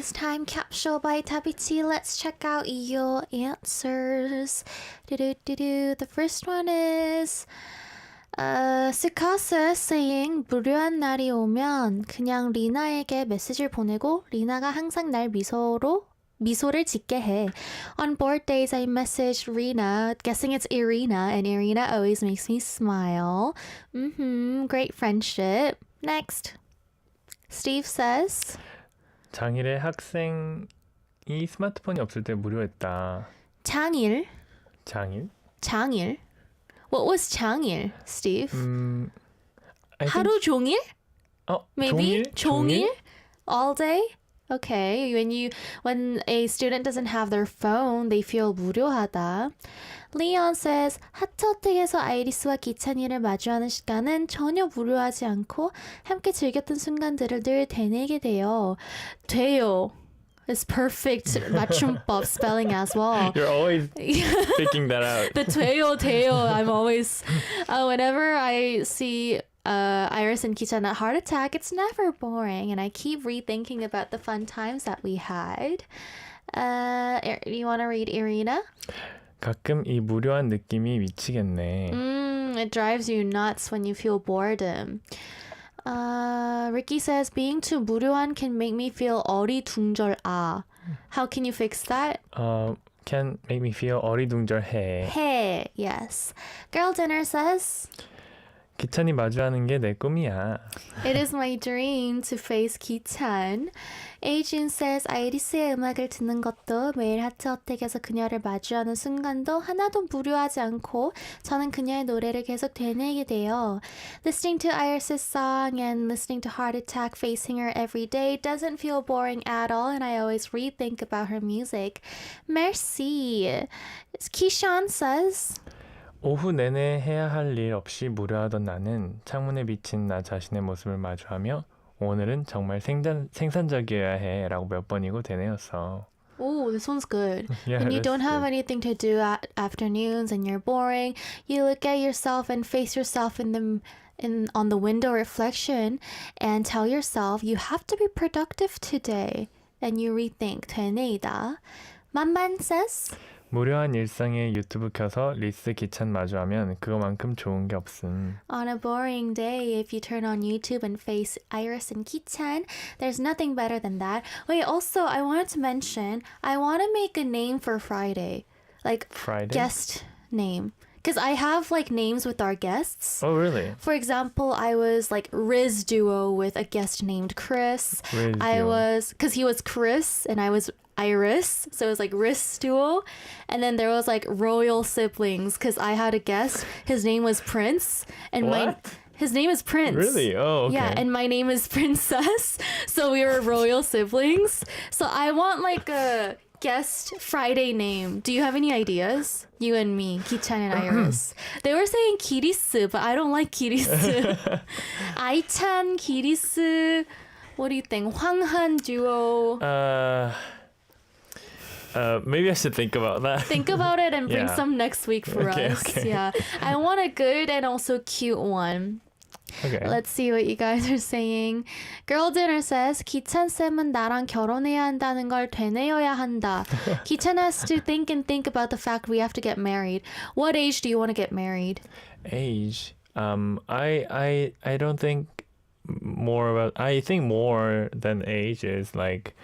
S1: quiz time capsule by Tabiti. Let's check out your answers. The first one is 스카스 saying 무료한 날이 오면 그냥 리나에게 메시지를 보내고 리나가 항상 날 미소를 짓게 해. On bored days, I message Rina, guessing it's Irina, and Irina always makes me smile. Great friendship. Next. Steve says,
S7: 장일에 학생이 스마트폰이 없을 때 무료했다.
S1: 장일?
S7: 장일?
S1: 장일? What was 장일, Steve?
S7: I think-
S1: 하루 종일? Maybe?
S7: 종일?
S1: All day? Okay. When a student doesn't have their phone, they feel 무료하다. Leon says, 하트어택에서 아이리스와 기찬이를 마주하는 시간은 전혀 무료하지 않고 함께 즐겼던 순간들을 늘 되뇌게 돼요. 돼요. It's perfect 맞춤법 spelling as well.
S7: You're always picking that out.
S1: The 돼요. I'm always, whenever I see Iris and Kichan at Heart Attack, it's never boring, and I keep rethinking about the fun times that we had. Do you want to read Irina?
S7: 가끔 이 무료한 느낌이 미치겠네.
S1: It drives you nuts when you feel boredom. Ricky says, being too 무료한 can make me feel 어리둥절아. How can you fix that?
S7: Can make me feel 어리둥절해.
S1: 해, yes. Girl Dinner says,
S7: 기찬이 마주하는 게 내 꿈이야.
S1: it is my dream to face Ki-chan. Ajin says, 아이리스의 음악을 듣는 것도 매일 하트어택에서 그녀를 마주하는 순간도 하나도 무료하지 않고 저는 그녀의 노래를 계속 되뇌게 돼요. Listening to Iris's song and listening to Heart Attack facing her every day doesn't feel boring at all, and I always rethink about her music. Merci. Kishan says,
S7: 오후 내내 해야 할 일 없이 무료하던 나는 창문에 비친 나 자신의 모습을 마주하며 오늘은 정말 생산적이어야 해 라고 몇 번이고 되뇌었어.
S1: oh, this one's good.
S7: Yeah,
S1: When you
S7: that's
S1: don't have
S7: good.
S1: anything to do at afternoons and you're boring, you look at yourself and face yourself on the window reflection and tell yourself you have to be productive today. And you rethink. 되뇌이다. 만만 says,
S7: 무료한 일상에 유튜브 켜서 리스 기찬 마주하면 그거만큼 좋은 게 없음.
S1: on a boring day, if you turn on YouTube and face Iris and Ki-chan, there's nothing better than that. Wait, also, I wanted to mention, I want to make a name for Friday. Like,
S7: Friday?
S1: guest name. Because I have, like, names with our guests.
S7: Oh, really?
S1: For example, I was, like, Riz Duo with a guest named Chris.
S7: Riz
S1: I
S7: Duo.
S1: was, because he was Chris and I was Iris, so it was like Riz Duo. And then there was, like, Royal Siblings, because I had a guest. His name was Prince. And
S7: What?
S1: his name is Prince.
S7: Really? Oh, okay.
S1: Yeah, and my name is Princess. So we were royal siblings. So I want like a guest Friday name. Do you have any ideas? You and me, Ki-chan and Iris. They were saying Kirisu, but I don't like Kirisu. Ai-chan, Kirisu. What do you think? Hwang-han duo.
S7: Maybe I should think about that.
S1: Think about it and bring
S7: Yeah.
S1: some next week for
S7: Okay,
S1: us.
S7: okay.
S1: Yeah. I want a good and also cute one.
S7: Okay.
S1: Let's see what you guys are saying. Girl Dinner says, 기찬 쌤은 나랑 결혼해야 한다는 걸 되뇌어야 한다. 기찬 has to think about the fact we have to get married. What age do you want to get married?
S7: Age. I don't think more about. I think more than age is like,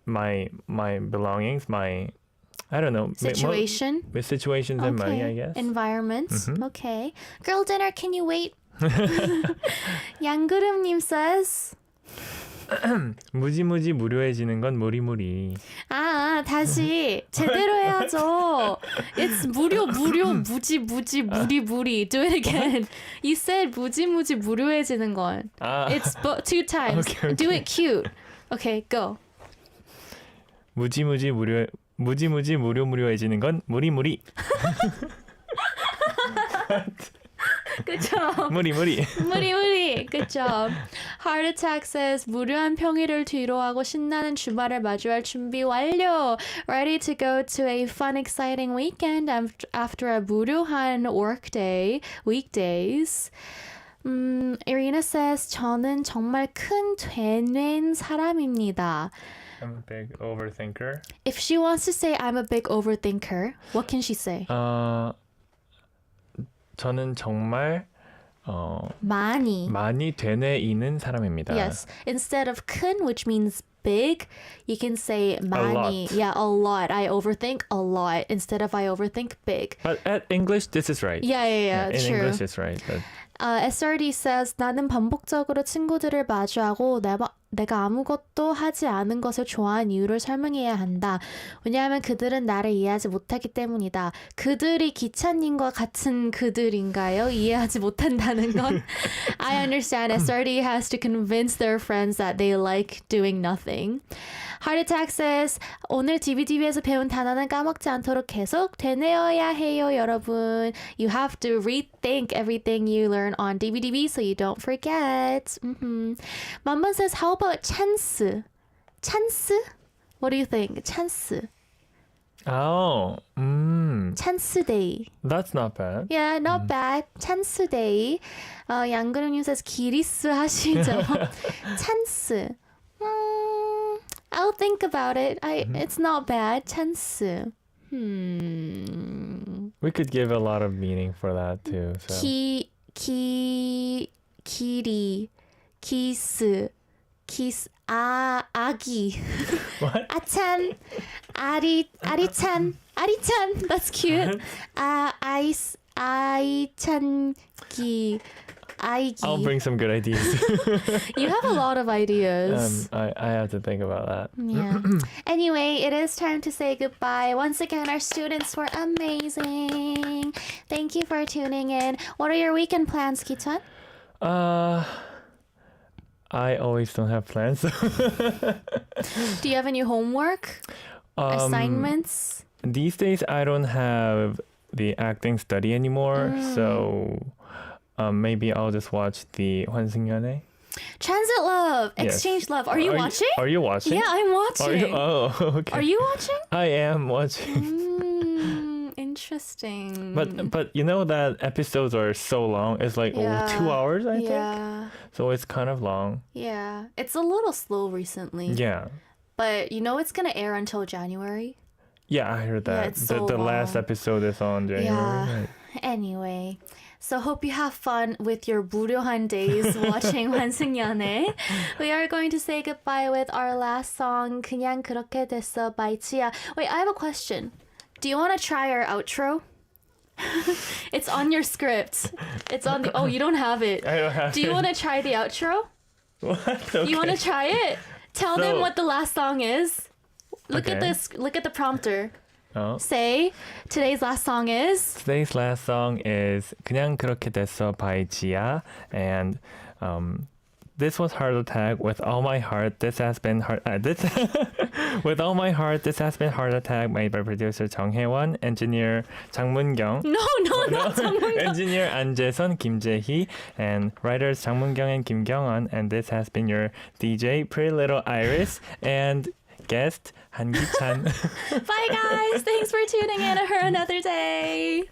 S7: my belongings, my, I don't know,
S1: Situation?
S7: with situations and money, I guess.
S1: Environments? Okay. Girl Dinner, can you wait? 양구름님 says,
S7: 무지무지 무료해지는 건 무리무리.
S1: 다시 제대로 해야죠. It's 무료 무지 무리. Do it again. You said 무지 무료해지는 건. It's two times.
S7: Okay.
S1: Do it cute. Okay, go.
S7: 무지무지 무료해지는 건 무리무리.
S1: Good job.
S7: 무리.
S1: 무리. Good job. Heart Attack says, 무료한 평일을 뒤로하고 신나는 주말을 마주할 준비 완료. Ready to go to a fun, exciting weekend after a 무료한 workday, weekdays. Irina says 저는 정말 큰 되는 사람입니다.
S7: I'm a big overthinker.
S1: If she wants to say I'm a big overthinker, what can she say?
S7: 저는 정말
S1: 많이
S7: 되뇌이는 사람입니다.
S1: Yes. Instead of 큰, which means big, you can say 많이.
S7: lot.
S1: Yeah, a lot. I overthink a lot instead of I overthink big.
S7: But at English, this is right.
S1: Yeah,
S7: In
S1: true.
S7: English, it's right. But
S1: SRD says 나는 반복적으로 친구들을 마주하고 내가 아무것도 하지 않은 것을 좋아하는 이유를 설명해야 한다. 왜냐하면 그들은 나를 이해하지 못하기 때문이다. 그들이 기차님과 같은 그들인가요? 이해하지 못한다는 건? I understand SRD has to convince their friends that they like doing nothing. Heart Attack says 오늘 DVD에서 배운 단어는 까먹지 않도록 계속 되뇌어야 해요, 여러분. You have to rethink everything you learn on DVD so you don't forget. Mama says, how about chance? Chance? What do you think? Chance.
S7: oh,
S1: Chance day.
S7: that's not bad.
S1: Yeah, not bad. Chance day. 양그름님 says 기리스 하시죠. Chance. I'll think about it. It's not bad. Chance.
S7: We could give a lot of meaning for that too. So.
S1: 기리, 키스, 아기.
S7: What?
S1: 아찬, 아리찬. That's cute. 아이찬기. 아이기.
S7: I'll bring some good ideas.
S1: You have a lot of ideas.
S7: I have to think about that.
S1: Yeah. Anyway, it is time to say goodbye. Once again, our students were amazing. Thank you for tuning in. What are your weekend plans, Kitan?
S7: I always don't have plans.
S1: Do you have any homework? Assignments?
S7: These days, I don't have the acting study anymore, so maybe I'll just watch the 환승연애.
S1: Transit Love,
S7: Yes.
S1: Exchange Love. Are you watching?
S7: Are you watching?
S1: Yeah, I'm
S7: Are
S1: watching.
S7: you? Oh, okay.
S1: Are you watching?
S7: I am watching.
S1: Interesting.
S7: But you know that episodes are so long. It's like 2 hours, I think.
S1: Yeah.
S7: So it's kind of long.
S1: Yeah. It's a little slow recently.
S7: Yeah.
S1: But you know it's going to air until January?
S7: Yeah, I heard that.
S1: it's so
S7: the last
S1: long.
S7: episode is on January.
S1: Yeah.
S7: Right.
S1: Anyway, so hope you have fun with your 무료한 days watching 환승연애. We are going to say goodbye with our last song, 그냥 그렇게 됐어 by Chia. Wait, I have a question. Do you want to try our outro? It's on your script. It's on the... Oh, you don't have it.
S7: I don't have
S1: Do you
S7: it.
S1: want to try the outro?
S7: What? Okay.
S1: You want to try it? Tell them
S7: So-
S1: what the last song is. Look at
S7: Okay.
S1: this. Look at the prompter.
S7: Oh.
S1: Say, today's last song is...
S7: Today's last song is 그냥 그렇게 됐어 by Gia, and this was Heart Attack. With all my heart, this has been with all my heart, this has been Heart Attack, made by producer 정혜원, engineer 장문경,
S1: No, not 정문경.
S7: engineer 안재선, 김재희, and writers 장문경 and 김경원. And this has been your DJ Pretty Little Iris and guest 한기찬.
S1: Bye, guys. Thanks for tuning in for another day.